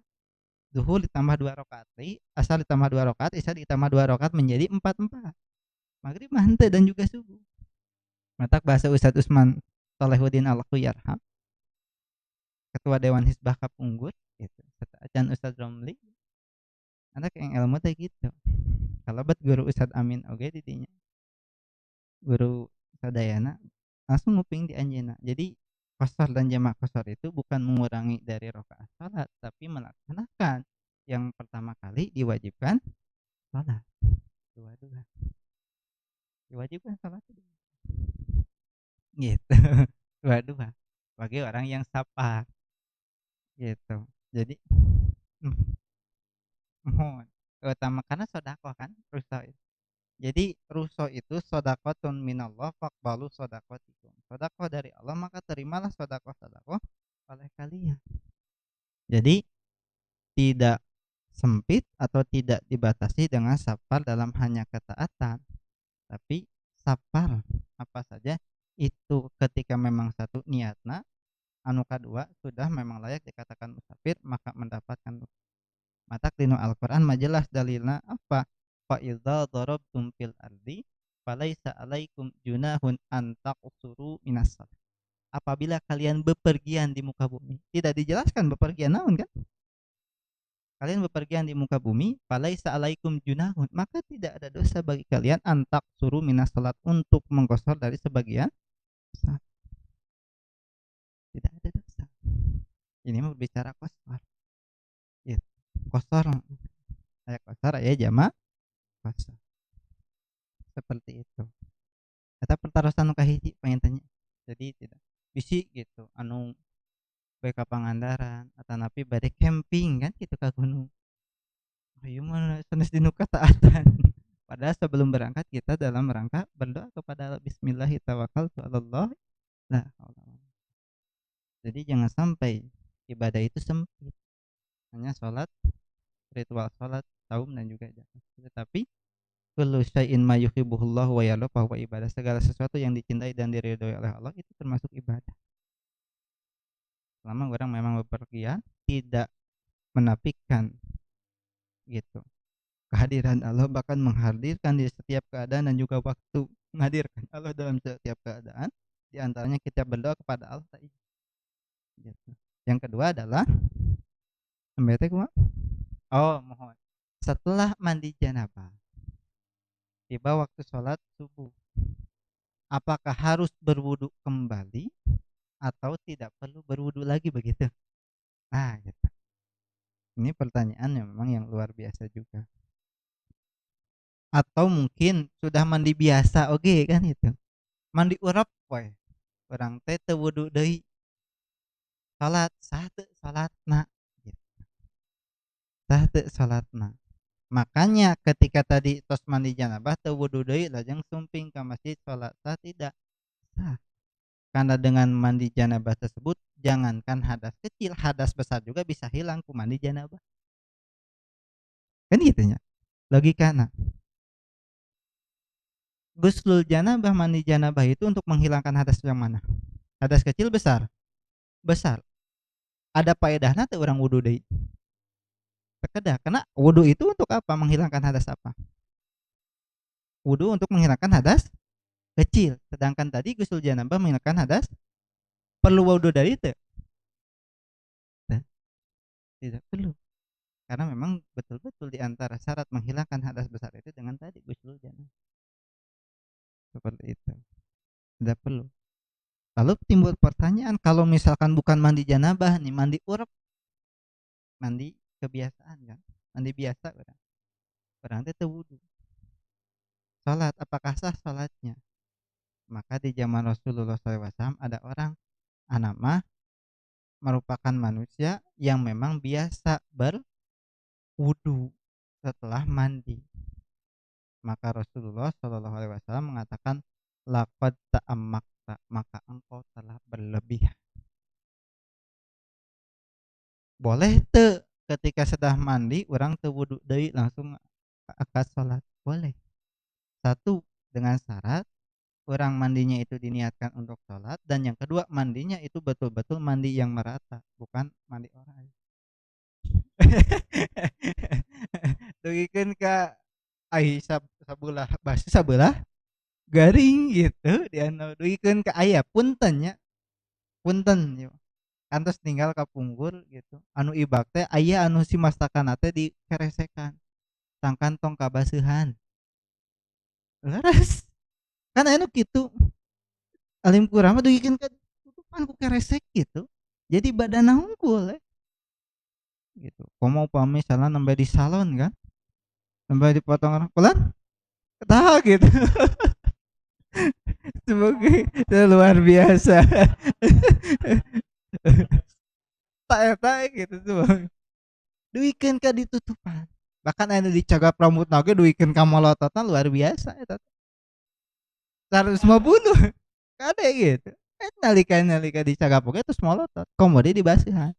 Zuhur ditambah 2 rakaat deui, asar ditambah 2 rakaat, isya ditambah 2 rakaat menjadi 4 Maghrib mah henteu dan juga subuh. Matak bahasa Ustaz Usman Shalahuddin Al-Khuyarham, ketua Dewan Hizbah Kapunggur gitu. Serta Acan Ustaz Romli. Anak yang ilmu teh gitu. Kalebet guru Ustaz Amin oge di dinya. Guru sadayana langsung nguping di anjeunna. Jadi qashar dan jamak qashar itu bukan mengurangi dari rakaat salat, tapi melaksanakan yang pertama kali diwajibkan salat. Dua-dua. Diwajibkan salat gitu. Dua-dua. Bagi orang yang sapar gitu. Jadi mohon utama karena sedekah kan rusa. Jadi ruso itu sodakotun minallah faqbalu sodakotikum. Sodakoh dari Allah maka terimalah sodakoh oleh kalian. Jadi tidak sempit atau tidak dibatasi dengan sapar dalam hanya ketaatan, tapi sapar apa saja itu ketika memang satu niatna, anu kadua sudah memang layak dikatakan musafir maka mendapatkan matak dinu Al-Qur'an majelas dalilna apa? Fa idza darabtum fil ardi falaisa alaikum junahun an taqsuru minas shalah. Apabila kalian bepergian di muka bumi, tidak dijelaskan bepergian naon kan? Kalian bepergian di muka bumi, falaisa alaikum junahun, maka tidak ada dosa bagi kalian an taqsuru minas salat untuk mengqashar dari sebagian salat. Tidak ada dosa. Ini mah berbicara qashar. Ya, qashar. Aya qashar aya jamak qashar. Seperti itu. Eta pertarosan nu kahiji pengen tanya. Jadi tidak bisi gitu anu bae ka Pangandaran atanapi bade camping kan kitu ka gunung. Ayeuna mah sanes dinu kataatan. Padahal sebelum berangkat kita dalam rangka berdoa kepada Allah bismillahi tawakkaltu 'alallah la haula wala. Jadi jangan sampai ibadah itu sempit. Hanya salat, ritual salat, saum dan juga zakat. Tetapi kullu syai'in ma yuhibbuhullahu wa yarda fa huwa ibadah. Segala sesuatu yang dicintai dan diridhoi oleh Allah itu termasuk ibadah. Selama orang memang bepergian tidak menafikan gitu kehadiran Allah, bahkan menghadirkan di setiap keadaan dan juga waktu, menghadirkan Allah dalam setiap keadaan, di antaranya kita berdoa kepada Allah gitu. Yang kedua adalah mohon setelah mandi janabah tiba waktu sholat subuh, apakah harus berwudu kembali atau tidak perlu berwudu lagi begitu? Nah, gitu. Ini pertanyaan yang memang yang luar biasa juga. Atau mungkin sudah mandi biasa, oke kan itu. Mandi urap we. Urang teh teu wudu deui, salat sah teu salatna? Gitu. Sah teu salatna? Makanya ketika tadi tos mandi janabah teu wudu deui lajeng sumping ka masjid salat sah tidak? Sah. Karena dengan mandi janabah tersebut jangankan hadas kecil, hadas besar juga bisa hilang ku mandi janabah. Kan gitu nya logikana. Guslul janabah, mandi janabah itu untuk menghilangkan hadas yang mana? Hadas kecil besar? Besar. Ada faedahna teu urang wudu deui? Teu karena wudu itu untuk apa? Menghilangkan hadas apa? Wudu untuk menghilangkan hadas kecil. Sedangkan tadi gusul janabah menghilangkan hadas, perlu wudu dari itu? Tidak perlu. Karena memang betul-betul di antara syarat menghilangkan hadas besar itu dengan tadi gusul janabah. Seperti itu. Tidak perlu. Lalu timbul pertanyaan, kalau misalkan bukan mandi janabah nih, mandi urap, mandi kebiasaan kan? Mandi biasa orang. Orang itu wudu. Salat, apakah sah salatnya? Maka di zaman Rasulullah SAW ada orang anak mah merupakan manusia yang memang biasa berwudu setelah mandi. Maka Rasulullah SAW mengatakan laqad ta'ammakta, maka engkau telah berlebihan. Boleh teu ketika sudah mandi orang teu wudu deui langsung akad salat? Boleh. Satu, dengan syarat orang mandinya itu diniatkan untuk sholat, dan yang kedua mandinya itu betul-betul mandi yang merata, bukan mandi orang. Dugikeun ka ai sabelah basa sabelah garing gitu dianu dugikeun ka aya punten nya, punten yo. Kantos tinggal ka punggul gitu. Anu ibak teh aya anu si masakanna teh dikeresekan. Sangkan tong kabaseuhan. Leres. Kan anu kitu. Alim kurang mah dugikeun ka tutupan ku keresek gitu. Jadi badanna hungkul gitu. Komo upami misalnya nembe di salon kan, nembe dipotong orang pelan, ketawa gitu. Sebagai luar biasa. Tak eta gitu tuh. Duikeun ka ditutupan. Bahkan anu dicagap rambutna oge duikeun ka molototna luar biasa eta. 150 kade gitu. Nalika dicagap oge terus molotot, komode dibasihan.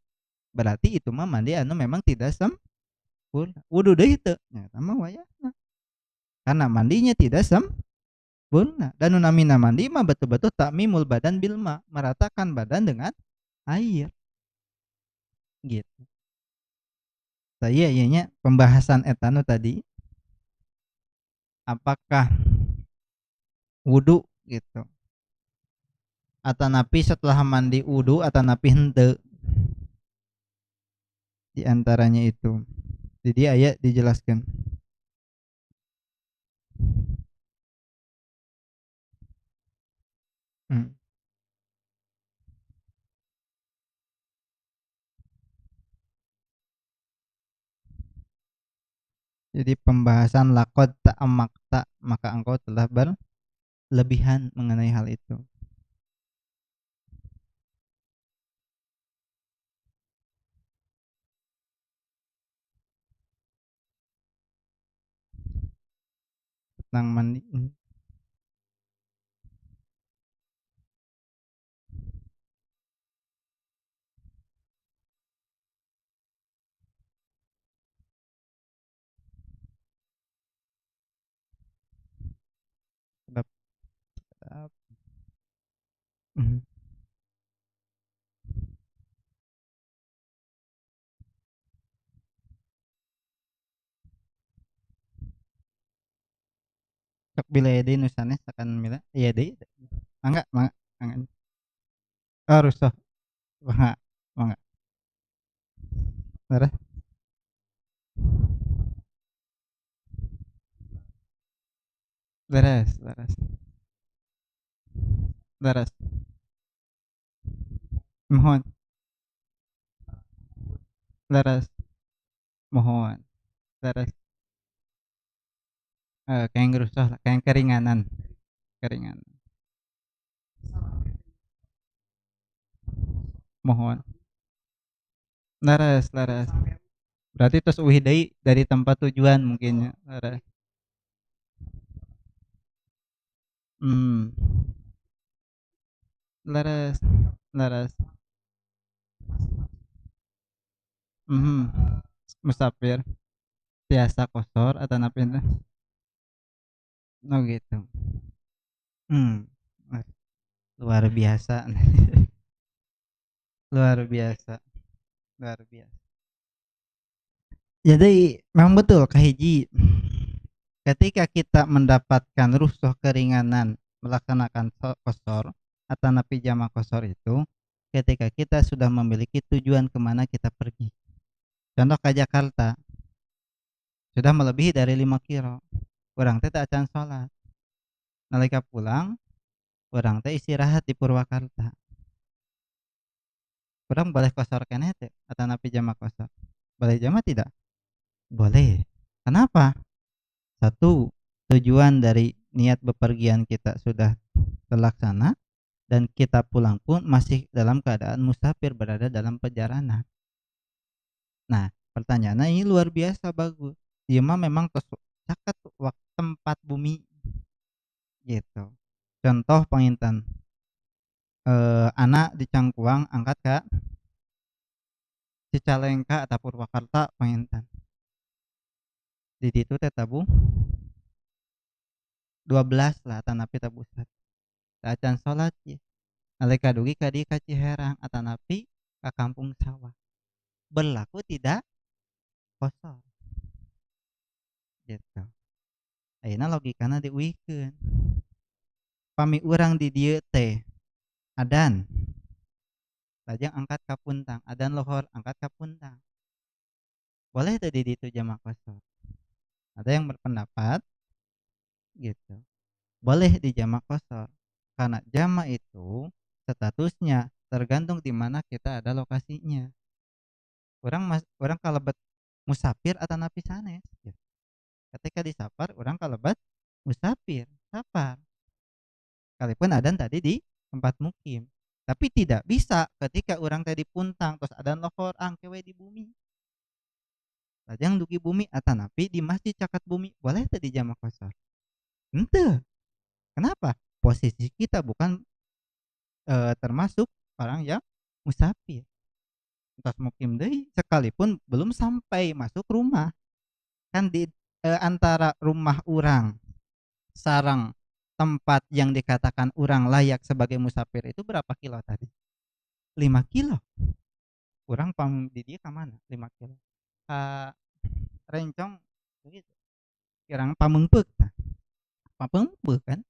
Berarti itu mah mandi anu memang tidak sempurna. Wudu deui teu? Nya eta mah wayahna. Karena mandinya tidak sempurna. Dan namina mandi mah betul-betul takmimul badan bilma, meratakan badan dengan air. Gitu. Saya ianya pembahasan etanu tadi, apakah wudu gitu atau napi setelah mandi wudu atau napi henteu, di antaranya itu. Jadi ayat dijelaskan. Hmm. Jadi pembahasan lakot ta'amakta, maka engkau telah berlebihan mengenai hal itu. Tentang mandi. Sebab hmm. Sok bila ede nusane sakan mila iya deui. Mangga, mangga, mangga. Harus toh. Mangga, mangga. Beres, beres, beres. Beres. Mohon, leres, mohon, leres. Kayak yang gerusuh lah, kayak yang keringanan, keringanan. Mohon, leres, leres. Berarti terus uih deui dari tempat tujuan mungkin ya, leres. Hmm, leres, leres. Mhm. Musafir, tiasa kosor atau napin teh? Oh gitu. Hmm. Wah, luar biasa. Luar biasa, luar biasa. Jadi memang betul kahiji, ketika kita mendapatkan rukhsah keringanan melaksanakan qashar atau napi jama qashar itu ketika kita sudah memiliki tujuan kemana kita pergi. Contoh ke Jakarta, sudah melebihi dari 5 kilo, urang teh teu acan salat. Nalika pulang, urang teh istirahat di Purwakarta. Urang boleh qashar keneh teu atau napi jama qashar? Boleh jama tidak? Boleh. Kenapa? Satu, tujuan dari niat bepergian kita sudah terlaksana dan kita pulang pun masih dalam keadaan musafir berada dalam perjalanan. Nah, pertanyaannya ini luar biasa bagus. Ieu mah memang tos caket tempat bumi gitu. Contoh panginten, anak di Cangkuang angkat ka Cicalengka atau Purwakarta panginten. Di ditu teh tabung 12 lah atanapi tabusat. Teu acan salat ye. Nalika dugi ka dieu ka Ciherang atanapi ka Kampung Sawah. Berlaku tidak kosong gitu. Ayeuna logikana diuihkeun. Pami urang di dieu teh adzan, lajeng angkat ka Puntang, adzan lohor angkat ka Puntang. Boleh teu di ditu jamak qashar? Ada yang berpendapat gitu, boleh di jamak qashar karena jamak itu statusnya tergantung di mana kita ada lokasinya. Urang kalebet musafir atau napi sanes gitu. Ketika di safar urang kalebet musafir, safar. Sekalipun adzan tadi di tempat mukim. Tapi tidak bisa ketika orang tadi puntang terus adzan lohor angke we di bumi. Lajang dugi bumi atanapi di masjid caket bumi boleh teu di jamak qashar? Henteu. Kenapa? Posisi kita bukan termasuk orang yang musafir. Entos mukim deui sekalipun belum sampai masuk rumah. Kan di antara rumah urang sarang tempat yang dikatakan urang layak sebagai musafir itu berapa kilo tadi? 5 kilo. Urang pam di dieu ka mana? 5 kilo. Ka Rencong begitu. Kirang Pameungpeuk tah. Pameungpeuk kan?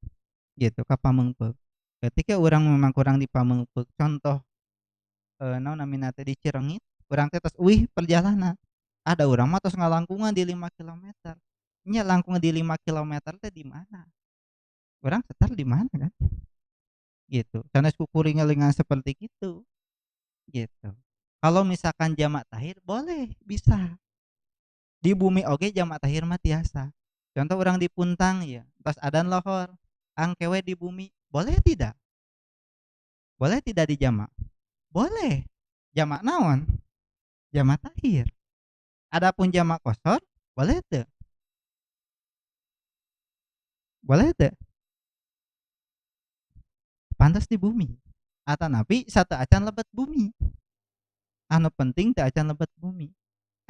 Gitu ka Pameungpeuk. Ketika urang memang kurang di Pameungpeuk, contoh naon namina teh di Cireungit, urang teh tos euih perjalanan. Ada urang mah tos ngalangkungan di 5 kilometer. Nya langkung di 5 kilometer teh di mana? Urang setar di mana kan? Gitu. Sanes kukuring-alingan seperti itu. Gitu. Kalau misalkan jamak tahir boleh, bisa. Di bumi oge jamak tahir mah tiasa. Contoh orang di Puntang ya, pas adzan lohor, angkewe di bumi, boleh tidak? Boleh tidak dijamak? Boleh. Jamak naon? Jamak tahir. Adapun jamak kosor, boleh teu? Boleh teu? Pantas di bumi. Atanapi satu acan lebet bumi. Anu penting teu acan lebet bumi.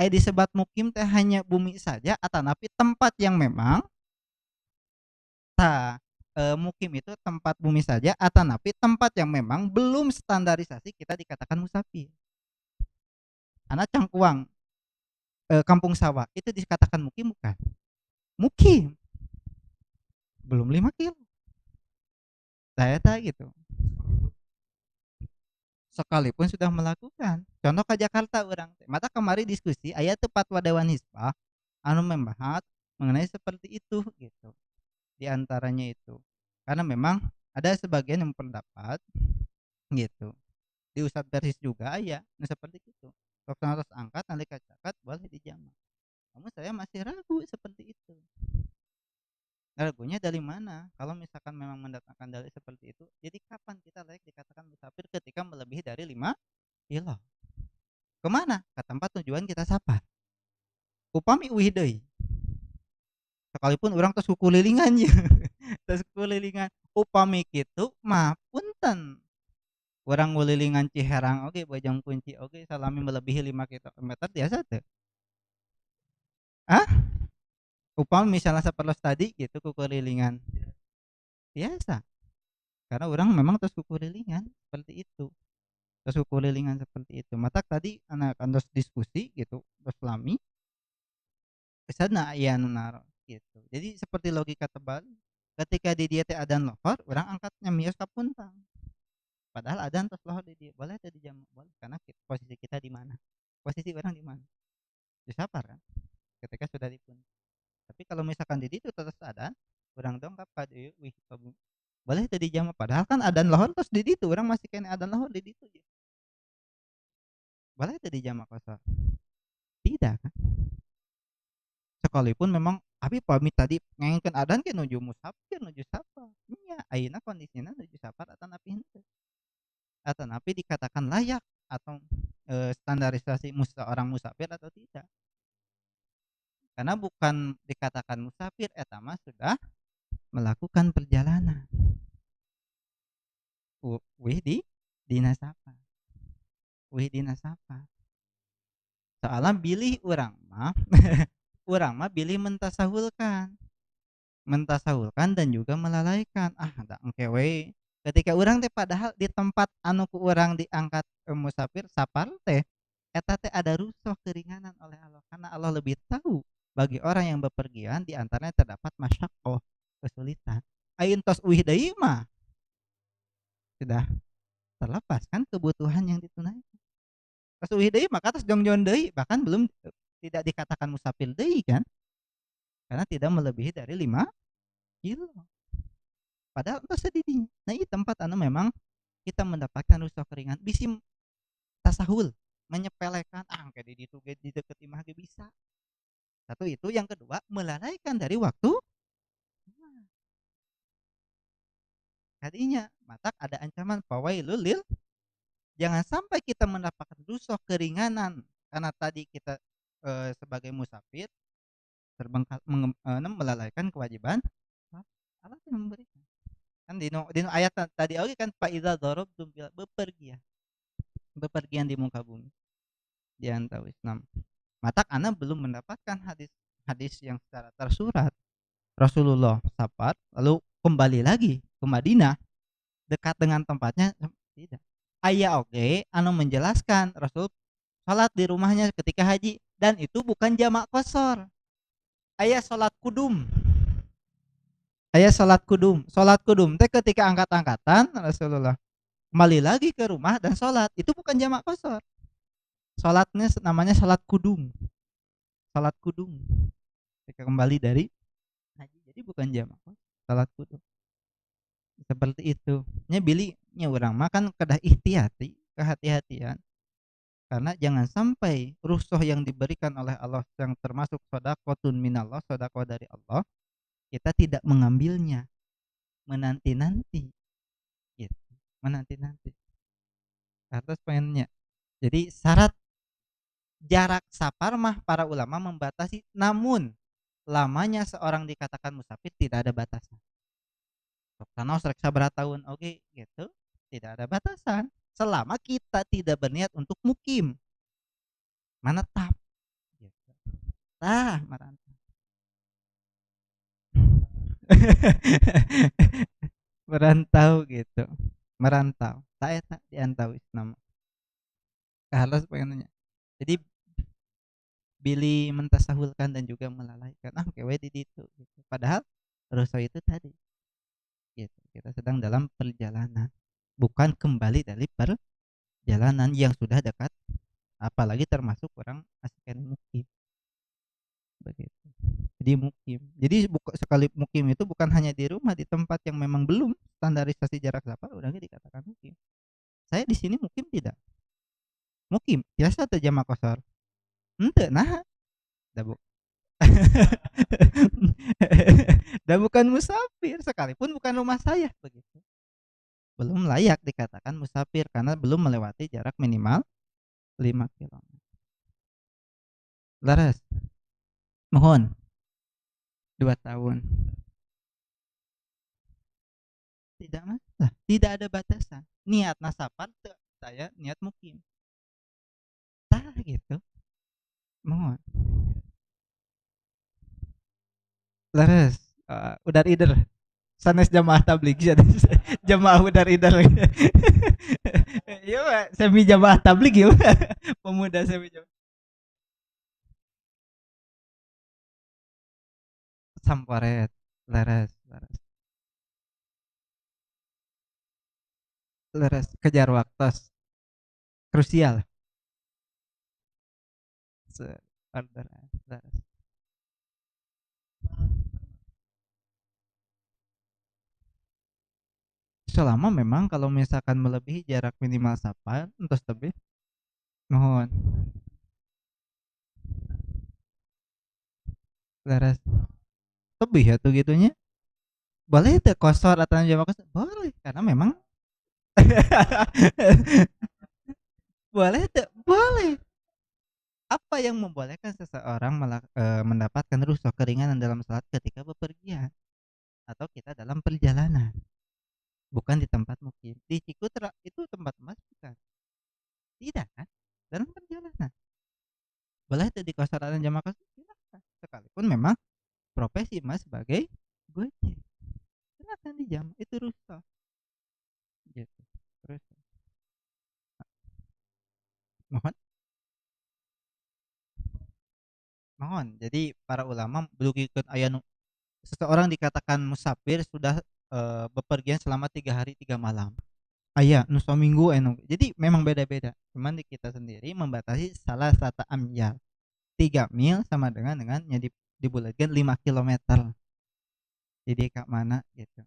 Disebat mukim teh hanya bumi saja atanapi tempat yang memang mukim itu tempat bumi saja atanapi tempat yang memang belum standarisasi kita dikatakan musafir. Anak Cangkuang, Kampung Sawah itu dikatakan mukim bukan? Mukim. Belum 5 kilo. Saya tak gitu. Sekalipun sudah melakukan. Contoh ke Jakarta orang. Mata kemarin diskusi aya teu fatwa Dewan Hizbah anu membahas mengenai seperti itu gitu. Di antaranya itu. Karena memang ada sebagian yang berpendapat gitu. di Ustad Persis juga aya nu seperti itu. Sok tos angkat nalika cakat boleh dijamak. Namun saya masih ragu seperti itu. Ragunya dari mana? Kalau misalkan memang mendatangkan dalil seperti itu, jadi kapan kita layak dikatakan musafir ketika melebihi dari 5 kilo? Kemana? Ke tempat tujuan kita safar. Upami euih deui. Sekalipun orang tos kukulilingan ya. Tos kulilingan. Upami kitu mah punten. Urang ngulilingan Ciherang oge Bojong Kunci oge salami melebihi 5 kilometer biasa teu? Hah? Upami misalnya saperlos tadi gitu kukulilingan. Biasa. Karena orang memang tos kukulilingan seperti itu. Tos kukulilingan seperti itu. Matak tadi anak tos diskusi gitu, tos lami kesana aya nu naro gitu. Jadi seperti logika tebal, ketika di dieu teh adzan lohor, urang angkat nyamios ka Puntang. Padahal adzan tos lohor di dieu, boleh teu dijamak? Boleh, karena posisi kita di mana? Posisi orang di mana? Di Sapar kan? Ketika sudah di Puntang. Tapi kalau misalkan di ditu terus adzan, urang dongkap ka dieu, wih boleh teu dijamak? Padahal kan adzan lohor tos di ditu, urang masih kene adzan lohor di ditu. Boleh teu dijamak qashar? Tidak kan? Sekalipun memang abi pamit tadi ngengeun adzan ge nuju musafir, nuju safar. Nya ayeuna kondisina nuju safar atanapi henteu. Atanapi dikatakan layak atau, standarisasi orang musafir atau tidak. Karena bukan dikatakan musafir, eta mah sudah melakukan perjalanan. Weuh dina safar, weuh dina safar. Soalna bilih urang mah urang mah bilih mentasahulkan. Mentasahulkan dan juga melalaikan, ah da engke we. Ketika urang teh padahal di tempat anu ku urang diangkat musafir safar teh, eta teh ada rusuh keringanan oleh Allah, karena Allah lebih tahu bagi orang yang bepergian di antaranya terdapat masyaqqah, kesulitan. Ayeun tos euih deui mah sudah terlepas kan kebutuhan yang ditunaikan. Tos euih deui maka tos jongjon deui, bahkan belum tidak dikatakan musafir deui kan, karena tidak melebihi dari 5 kilo. Padahal tos di dinya. Nah, ieu tempat anu memang kita mendapatkan rusuh keringan bisi tasahul, menyepelekan, ah engke di ditu ge di deukeut imah ge bisa. Satu itu, yang kedua melalaikan dari waktu hadinya. Maka ada ancaman fawailul lil, jangan sampai kita mendapatkan rusuh keringanan karena tadi kita sebagai musafir melalaikan kewajiban Allah yang memberikan. Kan dino ayat tadi oke kan fa iza darabtum bepergian. Bepergian di muka bumi. Di antau Islam. Matak ana belum mendapatkan hadis yang secara tersurat. Rasulullah safar lalu kembali lagi ke Madinah dekat dengan tempatnya, tidak. Aya oge anu menjelaskan Rasul salat di rumahnya ketika haji dan itu bukan jamak qashar. Aya salat kudum. Aya salat kudum. Salat kudum teh ketika angkat-angkatan Rasulullah kembali lagi ke rumah dan salat. Itu bukan jamak qashar. Salatnya namanya salat kudum. Salat kudum. Ketika kembali dari haji. Jadi bukan jamak qashar. Salat kudum. Seperti itu. Nya bili nya urang mah kan kedah ihtiyati, kehati-hatian. Karena jangan sampai rusuh yang diberikan oleh Allah yang termasuk shadaqatun minallah, sedekah dari Allah, kita tidak mengambilnya, menanti-nanti gitu. Menanti-nanti. Atas pengennya. Jadi syarat jarak safar mah para ulama membatasi, namun lamanya seorang dikatakan musafir tidak ada batasan. Sok tanaos rek sabaraha tahun oge gitu, tidak ada batasan. Selama kita tidak berniat untuk mukim, menetap gitu. Tah merantau. Merantau gitu. Merantau. Tah eta diantawis nama. Kahalos pengennya. Jadi bilih mentasahulkan dan juga melalaikan. Ah kewe di ditu gitu. Padahal rusuh itu tadi gitu. Kita sedang dalam perjalanan, bukan kembali dari perjalanan yang sudah dekat, apalagi termasuk orang asisten mukim begitu. Jadi mukim, jadi sekali mukim itu bukan hanya di rumah, di tempat yang memang belum standarisasi jarak safar udah dikatakan mukim. Saya di sini mukim tidak? Mukim, biasa teh jamaah qashar. Henteu nah, da bu da bukan musafir, sekalipun bukan rumah saya begitu. Belum layak dikatakan musafir karena belum melewati jarak minimal 5 kilometer. Laras, mohon 2 tahun. Tidak masalah, tidak ada batasan. Niat nasapan teu, saya niat mukim. Tah gitu. Mohon. Laras, udar ider. Sanes jamaah tabligh sanes jamaah udar ider. Ieu mah semi jamaah tabligh ieu mah. Pemuda semi jamaah. Samporet. Laras, laras. Laras kejar waktos krusial. Order laras. Selama memang kalau misalkan melebihi jarak minimal sapar entos tebih mohon. Laras tebih ya tuh gitunya. Boleh teu kosor atau jamaah kosor? Boleh karena memang boleh teu? Boleh. Apa yang membolehkan seseorang mendapatkan rukhsah keringanan dalam salat ketika bepergian atau kita dalam perjalanan, bukan di tempat mukim. Di Cikutra itu tempat Mas bukan? Tidak kan? Dalam perjalanan. Boleh teu di kosaran jamaah kosor? Silakan. Sekalipun memang profesi Mas sebagai gojek. Silakan di jam itu rukhsah. Gitu. Terus mohon mohon. Jadi para ulama ikut aya nu seseorang dikatakan musafir sudah bepergian selama 3 hari 3 malam. Aya nu saminggu anu. Jadi memang beda-beda. Cuman di kita sendiri membatasi salah satu amyal. 3 mil sama dengan dibulatkan 5 kilometer. Jadi ke mana gitu.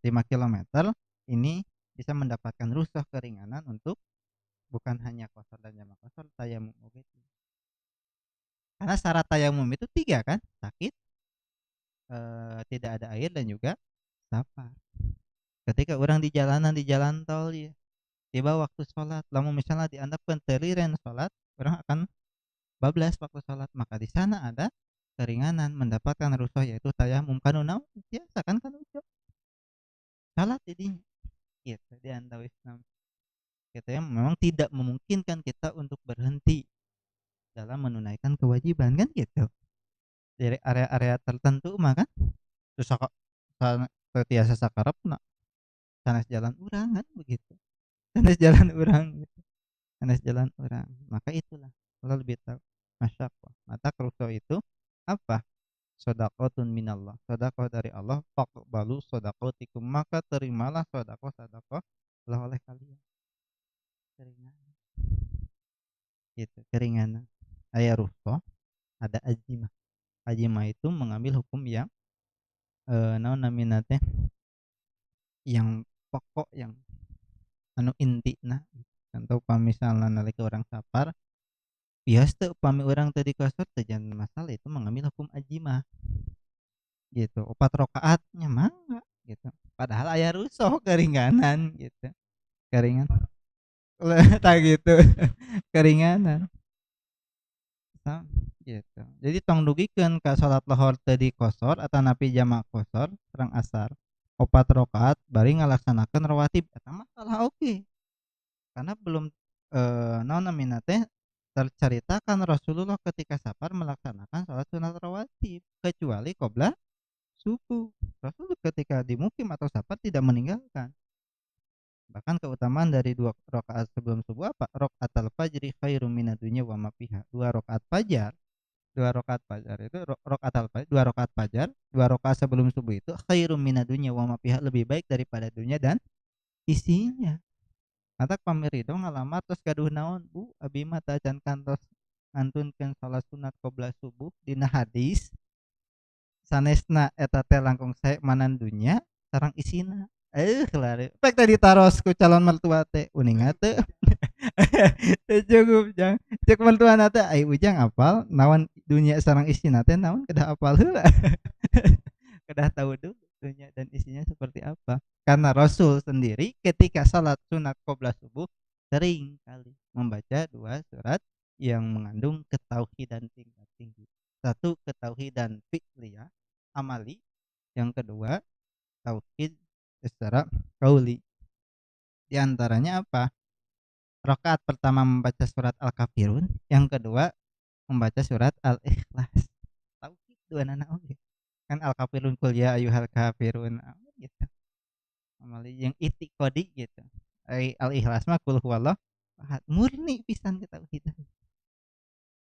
5 kilometer ini bisa mendapatkan rukhsah keringanan untuk bukan hanya qashar dan jamak qashar, tayamum gitu. Karena syarat tayamum itu 3 kan? Sakit, tidak ada air dan juga safar. Ketika orang di jalanan di jalan tol ya, tiba waktu sholat, lamun misalnya diandapkeun teu liren sholat, orang akan bablas waktu sholat, maka di sana ada keringanan mendapatkan rukhsah yaitu tayamum kanu naon biasa kan kanu salat di dinya gitu di antau Islam. Kita yang memang tidak memungkinkan kita untuk berhenti dalam menunaikan kewajiban kan gitu. Dari area-area tertentu mah kan terus tiasa sakarepna sanes jalan urang kan begitu. Sanes jalan urang gitu. Sanes jalan urang. Maka itulah Allah lebih tahu. Masyaqqah. Maka rukhsah itu apa? Shadaqatun minallah. Sedekah dari Allah. Faqbalu shadaqatikum. Maka terimalah sedekah Allah oleh kalian. Keringanan. Gitu, keringanan. Aya rukhsah, ada azimah. Azimah itu mengambil hukum yang naon namina teh yang pokok yang anu intina. Contoh pamisalna nalika urang safar, bias teu upami urang teu di qashar teu jangan masalah itu mengambil hukum azimah. Gitu. 4 rakaat nya mangga gitu. Padahal aya rukhsah keringanan gitu. Keringan tah gitu. Keringanan. Gitu. Jadi tong dugikeun ka salat lohor teu di qashar atanapi jamaah qashar sareng asar 4 rakaat bari ngalaksanakeun rawatib eta mah salah oge. Karena belum naon namina teh terceritakan Rasulullah ketika safar melaksanakan salat sunat rawatib kecuali qobla subuh. Rasul ketika di mukim atau safar tidak meninggalkan. Bahkan keutamaan dari 2 rakaat sebelum subuh apa? Rakaatul fajri khairum minad dunya wa ma fiha. 2 rakaat fajar. 2 rakaat fajar itu rakaatul fajr, 2 rakaat fajar, 2 rakaat sebelum subuh itu khairum minad dunya wa ma fiha lebih baik daripada dunia dan isinya. Matak pamirido ngalamat tos gaduh naon, Bu? Abi mah teu can kantos ngantunkeun salat sunat qobla subuh dina hadis sanesna eta teh langkung sae manan dunya sareng isina. Kelar pek tadi taros ku calon mertua teh uning teh teu cukup jang cek mertuana teh ai ujang apal naon dunia sareng istina teh naon kedah apal heula kedah tahu dulu dunia dan isinya seperti apa karena Rasul sendiri ketika salat sunat qobla subuh sering kali membaca dua surat yang mengandung ketauhidan tingkat tinggi satu ketauhidan fi'liyah amali yang kedua tauhid secara kauli. Di antaranya apa? Rakaat pertama membaca surat Al-Kafirun, yang kedua membaca surat Al-Ikhlas. Tauhid dua nana oge. Kan Al-Kafirun qul ya ayyuhal kafirun gitu. Amali yang itiqadi gitu. Al-Ikhlas mah qul huwallah ahad. Murni pisan ke tauhid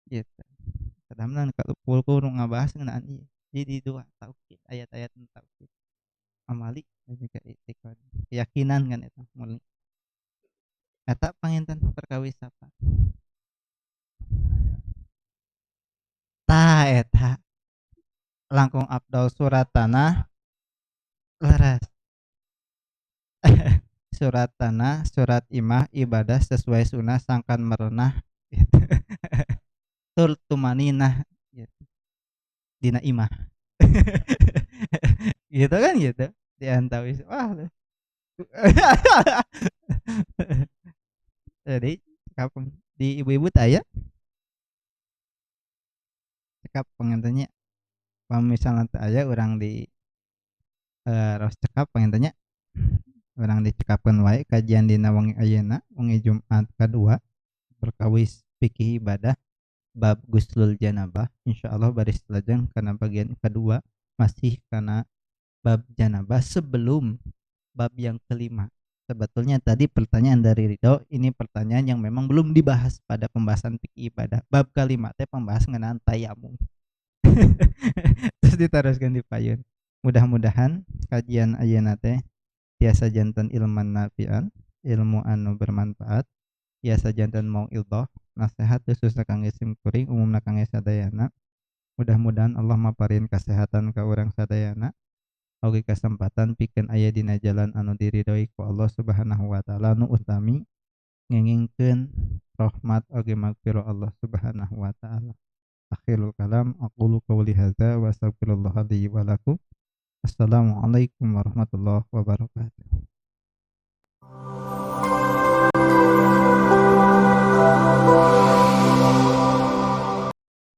gitu. Kadang-kadang kalau pulku ngabahas ngeunaan ieu. Jadi dua tauhid, ayat-ayat tentang tauhid. Amali dan juga itiqadi. Keyakinan kan itu murni. Eta panginten perkawis apa? Tah eta langkung Abdul surat tanah leres. Surat tanah, surat imah ibadah sesuai sunnah sangkan merenah gitu. Tul tumaninah gitu. Dina imah. Gitu kan gitu. Diantawis. Wah. Jadi kapan di ibu-ibu taya cekap pengantinnya misalnya taya orang di ros cekap pengantinnya orang dicekapkan wae kajian dina wengi ayeuna wengi Jumat kedua perkawis fikih ibadah bab guslul janabah insyaallah baris lajeng karena bagian kedua masih karena bab janabah sebelum bab yang kelima. Sebetulnya tadi pertanyaan dari Ridho ini pertanyaan yang memang belum dibahas pada pembahasan fikih ibadah. Bab kelima teh pembahas mengenai tayamum. Terus diteruskan di payun. Mudah-mudahan kajian ayeuna teh tiasa jantan ilman nafian, ilmu anu bermanfaat, tiasa jantan mau ildoh, nasihat khususna kangge sim kuring umumna kangge sadayana. Mudah-mudahan Allah maparin kesehatan ka urang sadayana. Oge kesempatan pikeun aya dina jalan anu diridhoi ku Allah Subhanahu wa taala nu utami ngengingkeun rahmat oge magfirah Allah Subhanahu wa taala. Akhirul kalam aqulu qouli hadza wa astaghfirullah li wa lakum. Assalamualaikum warahmatullahi wabarakatuh.